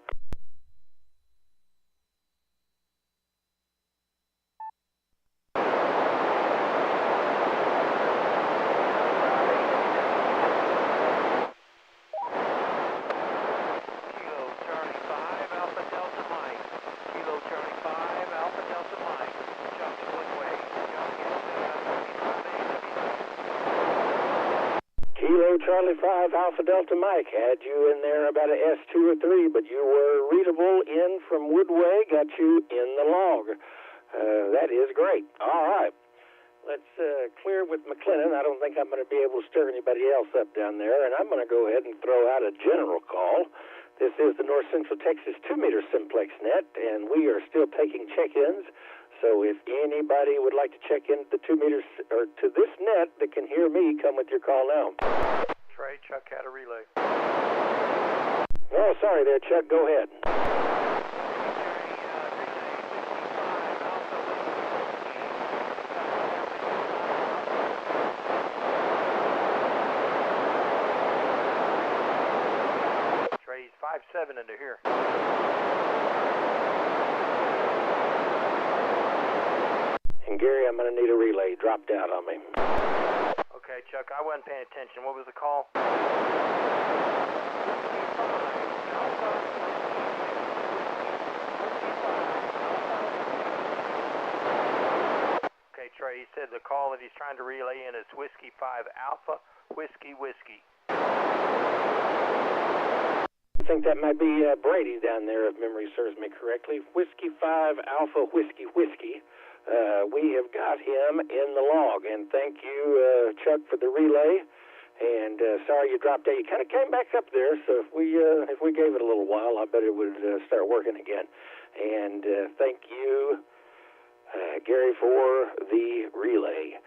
Charlie 5 Alpha Delta Mike, had you in there about a S2 or 3, but you were readable in from Woodway, got you in the log. That is great. All right. Let's clear with McLennan. I don't think I'm going to be able to stir anybody else up down there, and I'm going to go ahead and throw out a general call. This is the North Central Texas 2-meter Simplex net, and we are still taking check-ins. So if anybody would like to check in the 2 meters or to this net that can hear me, come with your call now. Trey, Chuck had a relay. Oh, sorry there, Chuck. Go ahead. Trey's 5-7 into here. And Gary, I'm going to need a relay. Dropped out on me. Okay, Chuck, I wasn't paying attention. What was the call? Okay, Trey, he said the call that he's trying to relay in is Whiskey 5 Alpha, Whiskey, Whiskey. I think that might be Brady down there, if memory serves me correctly. Whiskey 5 Alpha, Whiskey, Whiskey. We have got him in the log, and thank you, Chuck, for the relay. And sorry you dropped out. You kind of came back up there, so if we gave it a little while, I bet it would start working again. And thank you, Gary, for the relay.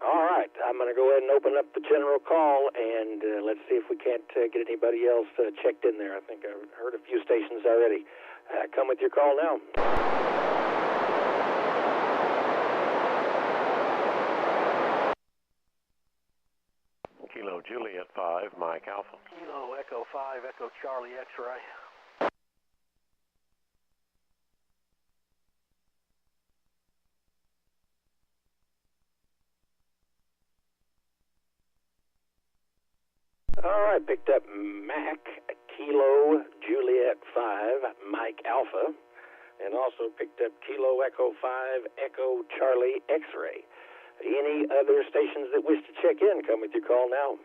All right, I'm going to go ahead and open up the general call, and let's see if we can't get anybody else checked in there. I think I've heard a few stations already. Come with your call now. Kilo Juliet 5, Mike Alpha. Kilo Echo 5, Echo Charlie X-ray. All right, picked up Mac, Kilo Juliet 5, Mike Alpha, and also picked up Kilo Echo 5, Echo Charlie X-ray. Any other stations that wish to check in, come with your call now.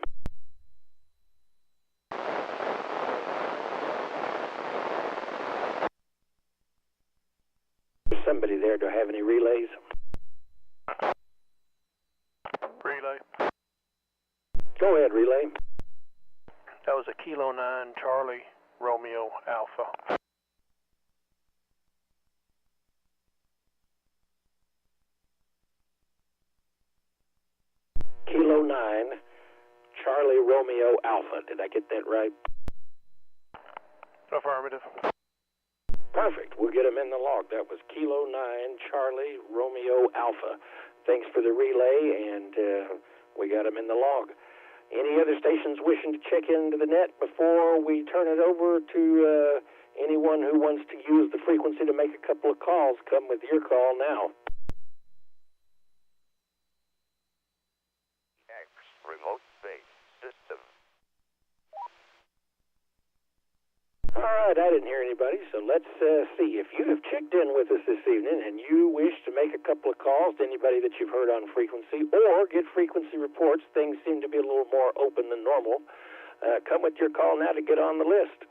Is somebody there? Do I have any relays? Relay. Go ahead, relay. That was a Kilo 9 Charlie Romeo Alpha. Kilo 9 Charlie Romeo Alpha. Did I get that right? Affirmative. Perfect. We'll get him in the log. That was Kilo 9 Charlie Romeo Alpha. Thanks for the relay, and we got him in the log. Any other stations wishing to check into the net before we turn it over to anyone who wants to use the frequency to make a couple of calls? Come with your call now. Remote base system. All right, I didn't hear anybody, so let's see. If you have checked in with us this evening and you wish to make a couple of calls to anybody that you've heard on frequency or get frequency reports, things seem to be a little more open than normal, come with your call now to get on the list.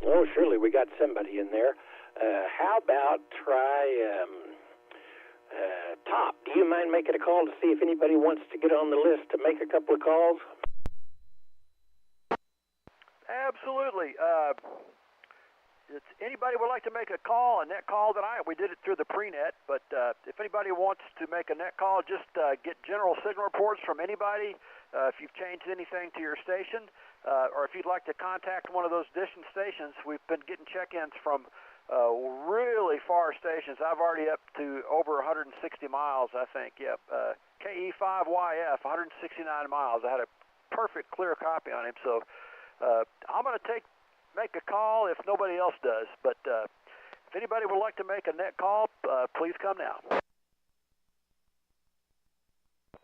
Oh, surely we got somebody in there. How about try Top? Do you mind making a call to see if anybody wants to get on the list to make a couple of calls? Absolutely. If anybody would like to make a call, a net call tonight, we did it through the pre-net, but if anybody wants to make a net call, just get general signal reports from anybody. If you've changed anything to your station, or if you'd like to contact one of those distant stations, we've been getting check-ins from really far stations. I've already up to over 160 miles, I think. Yep. KE5YF, 169 miles. I had a perfect clear copy on him, so I'm going to make a call if nobody else does. But if anybody would like to make a net call, please come now.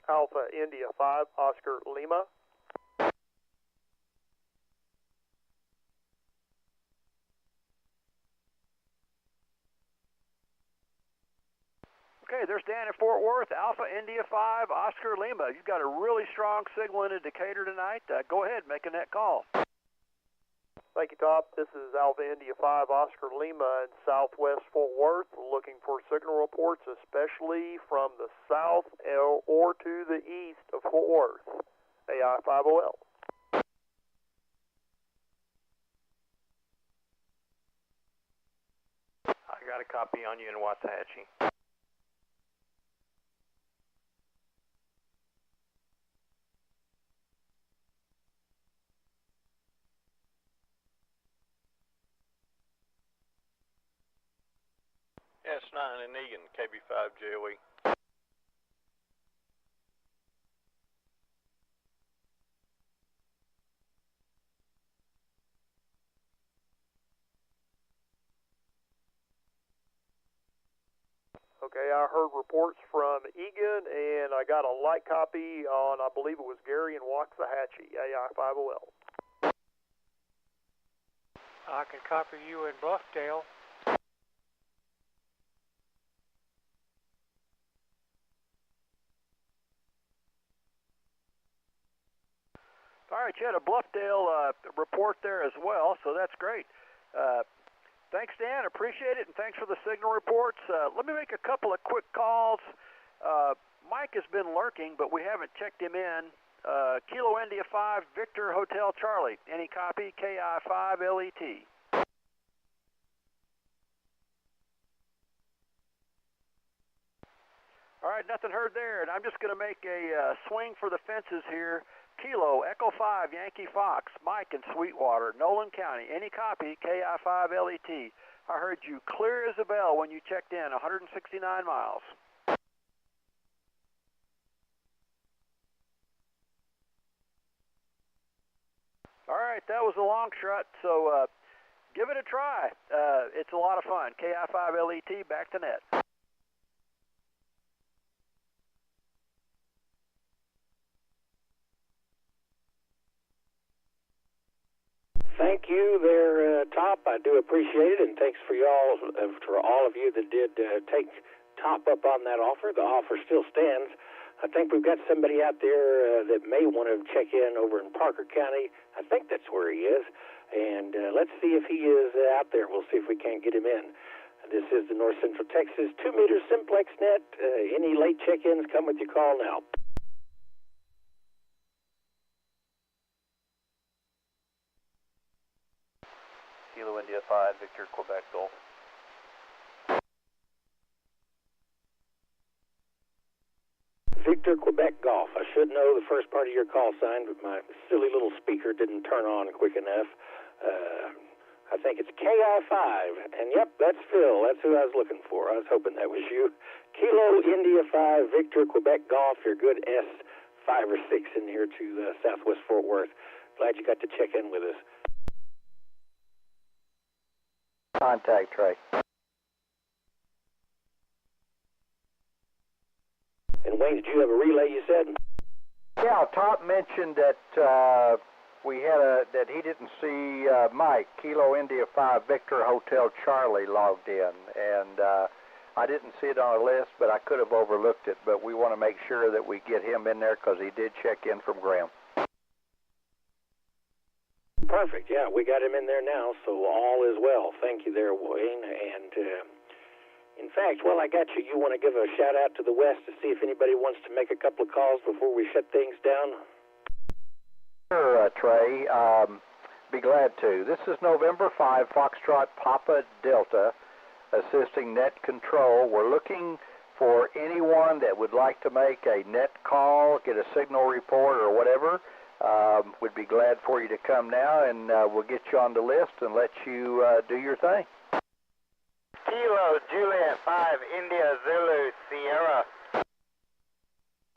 Alpha India 5, Oscar Lima. Okay, there's Dan in Fort Worth, Alpha India 5, Oscar Lima. You've got a really strong signal in Decatur tonight. Go ahead, make a net call. Thank you, Top. This is Alpha India 5, Oscar Lima in southwest Fort Worth, looking for signal reports, especially from the south or to the east of Fort Worth. AI50L. I got a copy on you in Waxahachie. S9 in Egan, KB5JOE. Okay, I heard reports from Egan, and I got a light copy on, I believe it was Gary in Waxahachie, AI50L. I can copy you in Bluffdale. All right, you had a Bluffdale report there as well, so that's great. Thanks, Dan. Appreciate it, and thanks for the signal reports. Let me make a couple of quick calls. Mike has been lurking, but we haven't checked him in. Kilo India 5, Victor Hotel Charlie. Any copy? KI5LET. All right, nothing heard there, and I'm just going to make a swing for the fences here. Kilo, Echo 5, Yankee Fox, Mike in Sweetwater, Nolan County. Any copy? KI5LET. I heard you clear as a bell when you checked in, 169 miles. All right, that was a long shot, so give it a try. It's a lot of fun. KI5LET, back to net. Thank you there, Top. I do appreciate it, and thanks for all of you that did take Top up on that offer. The offer still stands. I think we've got somebody out there that may want to check in over in Parker County. I think that's where he is, and let's see if he is out there. We'll see if we can't get him in. This is the North Central Texas 2-meter Simplex net. Any late check-ins, come with your call now. Kilo India 5, Victor, Quebec Golf. Victor, Quebec Golf. I should know the first part of your call sign, but my silly little speaker didn't turn on quick enough. I think it's KI5, and yep, that's Phil. That's who I was looking for. I was hoping that was you. Kilo India 5, Victor, Quebec Golf. Your good S5 or 6 in here to Southwest Fort Worth. Glad you got to check in with us. Contact Trey. And Wayne, did you have a relay, you said? Yeah, Top mentioned that that he didn't see Mike, Kilo India 5 Victor Hotel Charlie logged in, and I didn't see it on our list, but I could have overlooked it, but we want to make sure that we get him in there because he did check in from Graham. Perfect. Yeah, we got him in there now, so all is well. Thank you there, Wayne. And in fact, while I got you, you want to give a shout out to the west to see if anybody wants to make a couple of calls before we shut things down? Sure, Trey. Be glad to. This is November 5, Foxtrot Papa Delta, assisting net control. We're looking for anyone that would like to make a net call, get a signal report or whatever. We'd be glad for you to come now, and we'll get you on the list and let you do your thing. Kilo Juliet 5 India Zulu Sierra.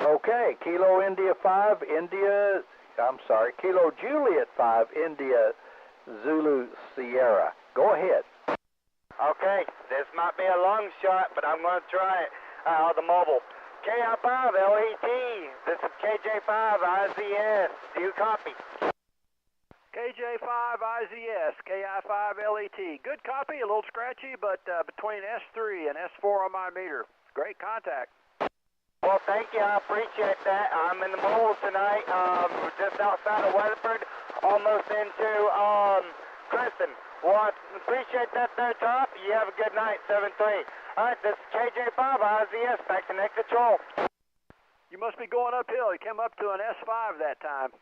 Okay, Kilo Juliet 5 India Zulu Sierra. Go ahead. Okay, this might be a long shot, but I'm going to try it. The mobile. KI5 LET. This is KJ5 IZS. Do you copy? KJ5 IZS, KI5 LET. Good copy, a little scratchy, but between S3 and S4 on my meter. Great contact. Well, thank you. I appreciate that. I'm in the mobile tonight, just outside of Weatherford, almost into Creston. Well, I appreciate that there, Top. You have a good night, 7-3. All right, this is KJ5 IZS, back to net control. You must be going uphill. You came up to an S5 that time.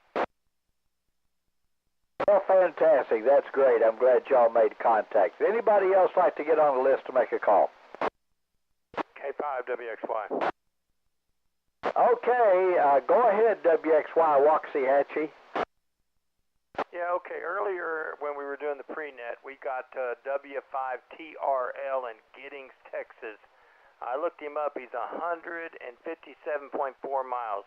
Well, fantastic. That's great. I'm glad y'all made contact. Would anybody else like to get on the list to make a call? K5WXY. Okay, go ahead, WXY Waxahachie. Yeah, okay. Earlier when we were doing the pre-net, we got W5TRL in Giddings, Texas. I looked him up. He's 157.4 miles.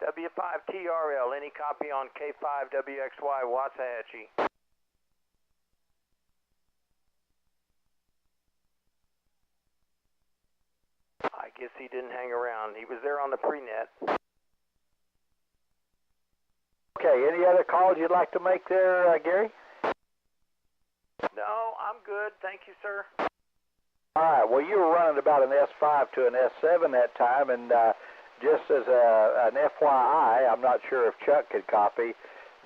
W5TRL, any copy on K5WXY Waxahachie? I guess he didn't hang around. He was there on the pre-net. Okay, any other calls you'd like to make there, Gary? No, I'm good. Thank you, sir. All right, well, you were running about an S5 to an S7 that time, and just as an FYI, I'm not sure if Chuck could copy,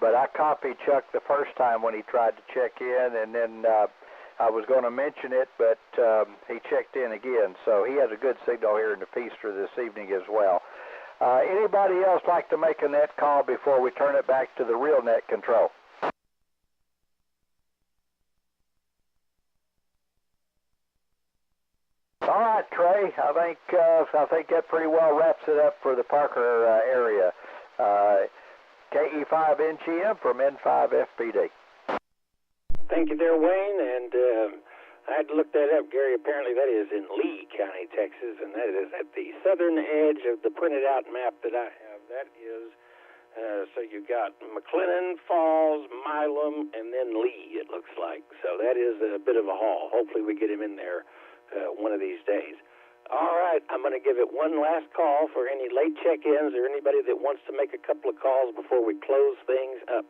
but I copied Chuck the first time when he tried to check in, and then I was going to mention it, but he checked in again, so he has a good signal here in the Feaster this evening as well. Anybody else like to make a net call before we turn it back to the real net control? All right, Trey. I think that pretty well wraps it up for the Parker area. KE5NGM from N5FPD. Thank you there, Wayne. And I had to look that up, Gary. Apparently that is in Lee County, Texas, and that is at the southern edge of the printed out map that I have. That is, so you got McLennan, Falls, Milam, and then Lee, it looks like. So that is a bit of a haul. Hopefully we get him in there one of these days. All right, I'm going to give it one last call for any late check-ins or anybody that wants to make a couple of calls before we close things up.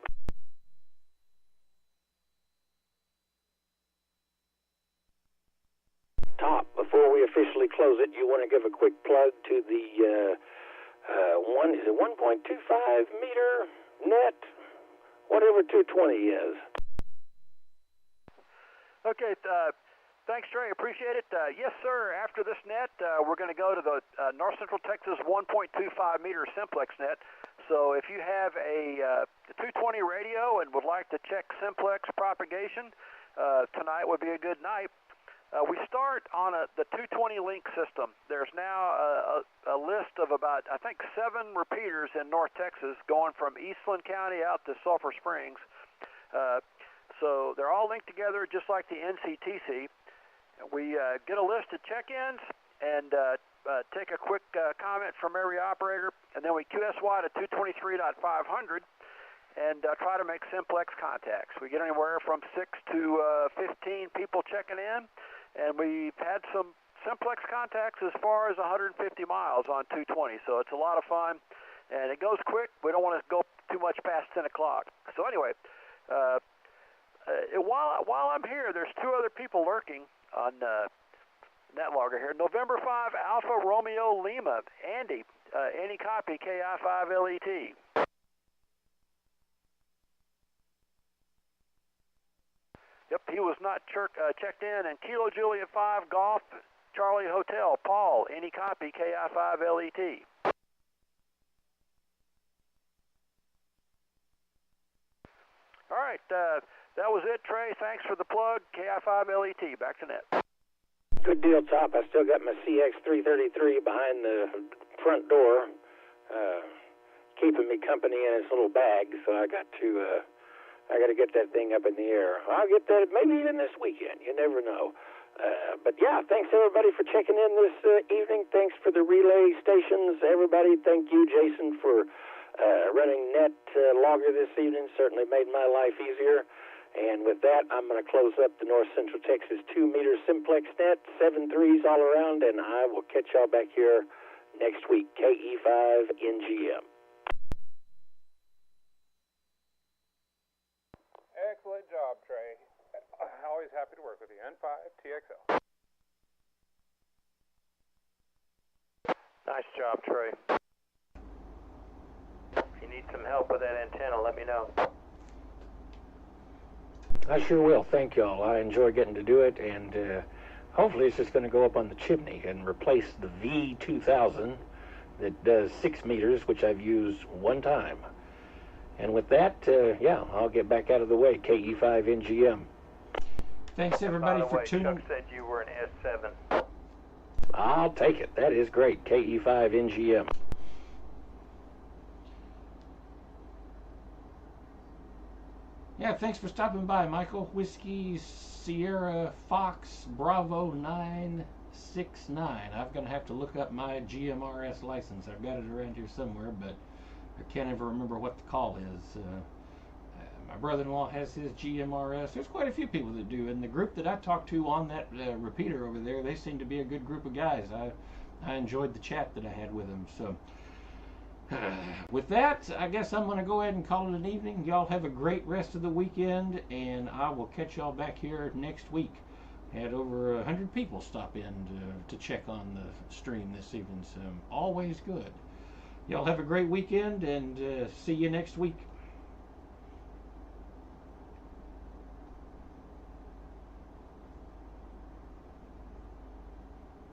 Top, before we officially close it, you want to give a quick plug to the 1.25 meter net, whatever 220 is. Okay, thanks, Trey. Appreciate it. Yes, sir. After this net, we're going to go to the North Central Texas 1.25 meter Simplex net. So if you have a 220 radio and would like to check Simplex propagation, tonight would be a good night. We start on the 220 link system. There's now a list of about, I think, 7 repeaters in North Texas going from Eastland County out to Sulphur Springs. So they're all linked together just like the NCTC. We get a list of check-ins and take a quick comment from every operator, and then we QSY to 223.500 and try to make Simplex contacts. We get anywhere from 6 to 15 people checking in, and we've had some Simplex contacts as far as 150 miles on 220, so it's a lot of fun, and it goes quick. We don't want to go too much past 10 o'clock. So anyway, while I'm here, there's 2 other people lurking on NetLogger here. November 5, Alpha Romeo Lima. Andy, any copy, KI5LET. he was not checked in. And Kilo Juliet 5 Golf Charlie Hotel. Paul, any copy, KI5LET. All right, that was it, Trey. Thanks for the plug. KI5LET. Back to net. Good deal, Top. I still got my CX333 behind the front door, keeping me company in its little bag. So I got to get that thing up in the air. I'll get that maybe even this weekend. You never know. But yeah, thanks everybody for checking in this evening. Thanks for the relay stations, everybody. Thank you, Jason, for running net logger this evening. Certainly made my life easier. And with that, I'm going to close up the North Central Texas 2-meter Simplex net, 7 3s all around, and I will catch y'all back here next week. KE5 NGM. Excellent job, Trey. Always happy to work with you. N5 TXL. Nice job, Trey. If you need some help with that antenna, let me know. I sure will. Thank y'all. I enjoy getting to do it, and hopefully it's just going to go up on the chimney and replace the V2000 that does 6 meters, which I've used one time. And with that, yeah, I'll get back out of the way. KE5 NGM. Thanks everybody for tuning in. Chuck said you were an S7. I'll take it. That is great. KE5 NGM. Yeah, thanks for stopping by, Michael. Whiskey Sierra Fox Bravo 969. I'm going to have to look up my GMRS license. I've got it around here somewhere, but I can't ever remember what the call is. My brother-in-law has his GMRS. There's quite a few people that do, and the group that I talked to on that repeater over there, they seem to be a good group of guys. I enjoyed the chat that I had with them. So with that, I guess I'm going to go ahead and call it an evening. Y'all have a great rest of the weekend, and I will catch y'all back here next week. Had over 100 people stop in to check on the stream this evening, so always good. Y'all have a great weekend, and see you next week.